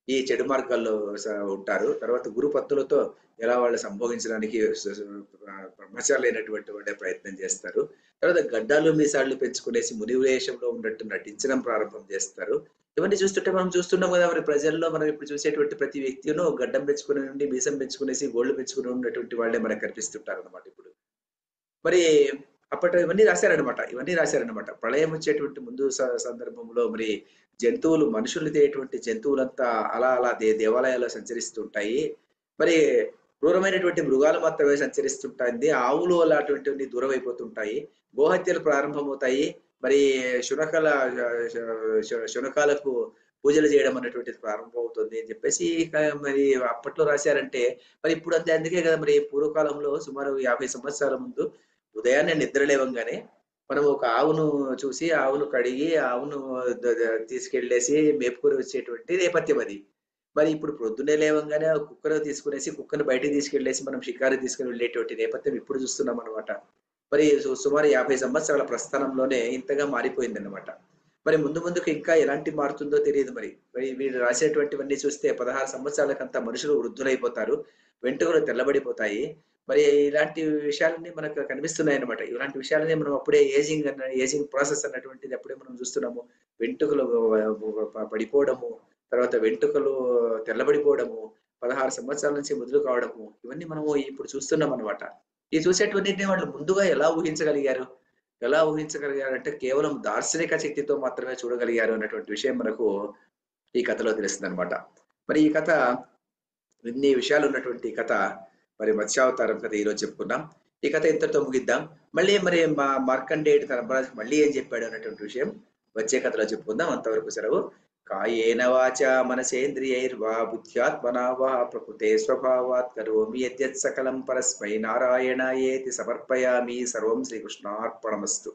ఈ చెడు మార్గాల్లో ఉంటారు, తర్వాత గురుపత్తులతో ఎలా వాళ్ళు సంభోగించడానికి బ్రహ్మచారులైనటువంటి వాళ్ళే ప్రయత్నం చేస్తారు, తర్వాత గడ్డాలు మీసాళ్ళు పెంచుకునేసి ముని వేషంలో ఉన్నట్టు నటించడం ప్రారంభం చేస్తారు. ఇవన్నీ చూస్తుంటే మనం చూస్తున్నాం కదా మరి ప్రజల్లో మనం ఇప్పుడు చూసేటువంటి ప్రతి వ్యక్తిను గడ్డం పెంచుకుని నుండి మీసం పెంచుకునేసి గోళ్లు పెంచుకుని ఉన్నటువంటి వాళ్ళే మనకు కనిపిస్తుంటారు అనమాట ఇప్పుడు. మరి అప్పట్లో ఇవన్నీ రాశారనమాట. ఇవన్నీ రాశారనమాట. ప్రళయం వచ్చేటువంటి ముందు సందర్భంలో మరి జంతువులు మనుషులు తేటువంటి జంతువులంతా అలా అలా దేవాలయాల్లో సంచరిస్తూ ఉంటాయి. మరి క్రూరమైనటువంటి మృగాలు మాత్రమే సంచరిస్తుంటాయి. ఆవులు అలాంటివన్నీ దూరం అయిపోతుంటాయి. గోహత్యలు ప్రారంభమవుతాయి. మరి శునకాల శునకాలకు పూజలు చేయడం అనేటువంటిది ప్రారంభమవుతుంది అని చెప్పేసి మరి అప్పట్లో రాశారంటే మరి ఇప్పుడు అంతే అందుకే కదా మరి పూర్వకాలంలో సుమారు 50 సంవత్సరాల ముందు ఉదయాన్నే నిద్ర లేవంగానే మనం ఒక ఆవును చూసి ఆవును కడిగి ఆవును తీసుకెళ్ళేసి మేపుకొని వచ్చేటువంటి నేపథ్యం అది. మరి ఇప్పుడు ప్రొద్దున్నే లేవంగానే ఆ కుక్కను తీసుకునేసి కుక్కను బయటికి తీసుకెళ్ళేసి మనం షికారు తీసుకొని వెళ్ళేటువంటి నేపథ్యం ఇప్పుడు చూస్తున్నాం అనమాట. మరి సుమారు 50 సంవత్సరాల ప్రస్థానంలోనే ఇంతగా మారిపోయిందన్నమాట. మరి ముందు ముందుకు ఇంకా ఎలాంటి మారుతుందో తెలియదు మరి. మరి వీళ్ళు రాసేటువంటివన్నీ చూస్తే 16 సంవత్సరాలకంతా మనుషులు వృద్ధులైపోతారు. వెంట్రుకలు తెల్లబడిపోతాయి. మరి ఇలాంటి విషయాలన్నీ మనకు కనిపిస్తున్నాయన్నమాట. ఇలాంటి విషయాలన్నీ మనం అప్పుడే ఏజింగ్ ప్రాసెస్ అన్నటువంటిది అప్పుడే మనం చూస్తున్నాము. వెంట్రుకలు పడిపోవడము, తర్వాత వెంట్రుకలు తెల్లబడిపోవడము, 16 సంవత్సరాల నుంచి వృద్ధులు కావడము, ఇవన్నీ మనము ఇప్పుడు చూస్తున్నామన్నమాట. ఈ చూసేటువంటిటిని వాళ్ళు ముందుగా ఎలా ఊహించగలిగారు? ఎలా ఊహించగలిగారంటే కేవలం దార్శనిక శక్తితో మాత్రమే చూడగలిగారు అన్నటువంటి విషయం మనకు ఈ కథలో తెలుస్తుందన్నమాట. మరి ఈ కథ ఇన్ని విషయాలు ఉన్నటువంటి కథ మరి మత్స్యావతారం కథ ఈరోజు చెప్పుకున్నాం. ఈ కథ ఇంతటితో ముగిద్దాం. మళ్ళీ మరి మార్కండేయుడు తన బ్రదర్‌కి మళ్ళీ ఏం చెప్పాడు అన్నటువంటి విషయం వచ్చే కథలో చెప్పుకుందాం. అంతవరకు సెలవు. కాయేన వాచా మనసేంద్రియైర్వా బుద్ధ్యాత్మనా వా ప్రకృతే స్వభావాత్ కరోమి యద్యత్ సకలం పరస్మై నారాయణాయేతి సమర్పయామి. సర్వం శ్రీకృష్ణార్పణమస్తు.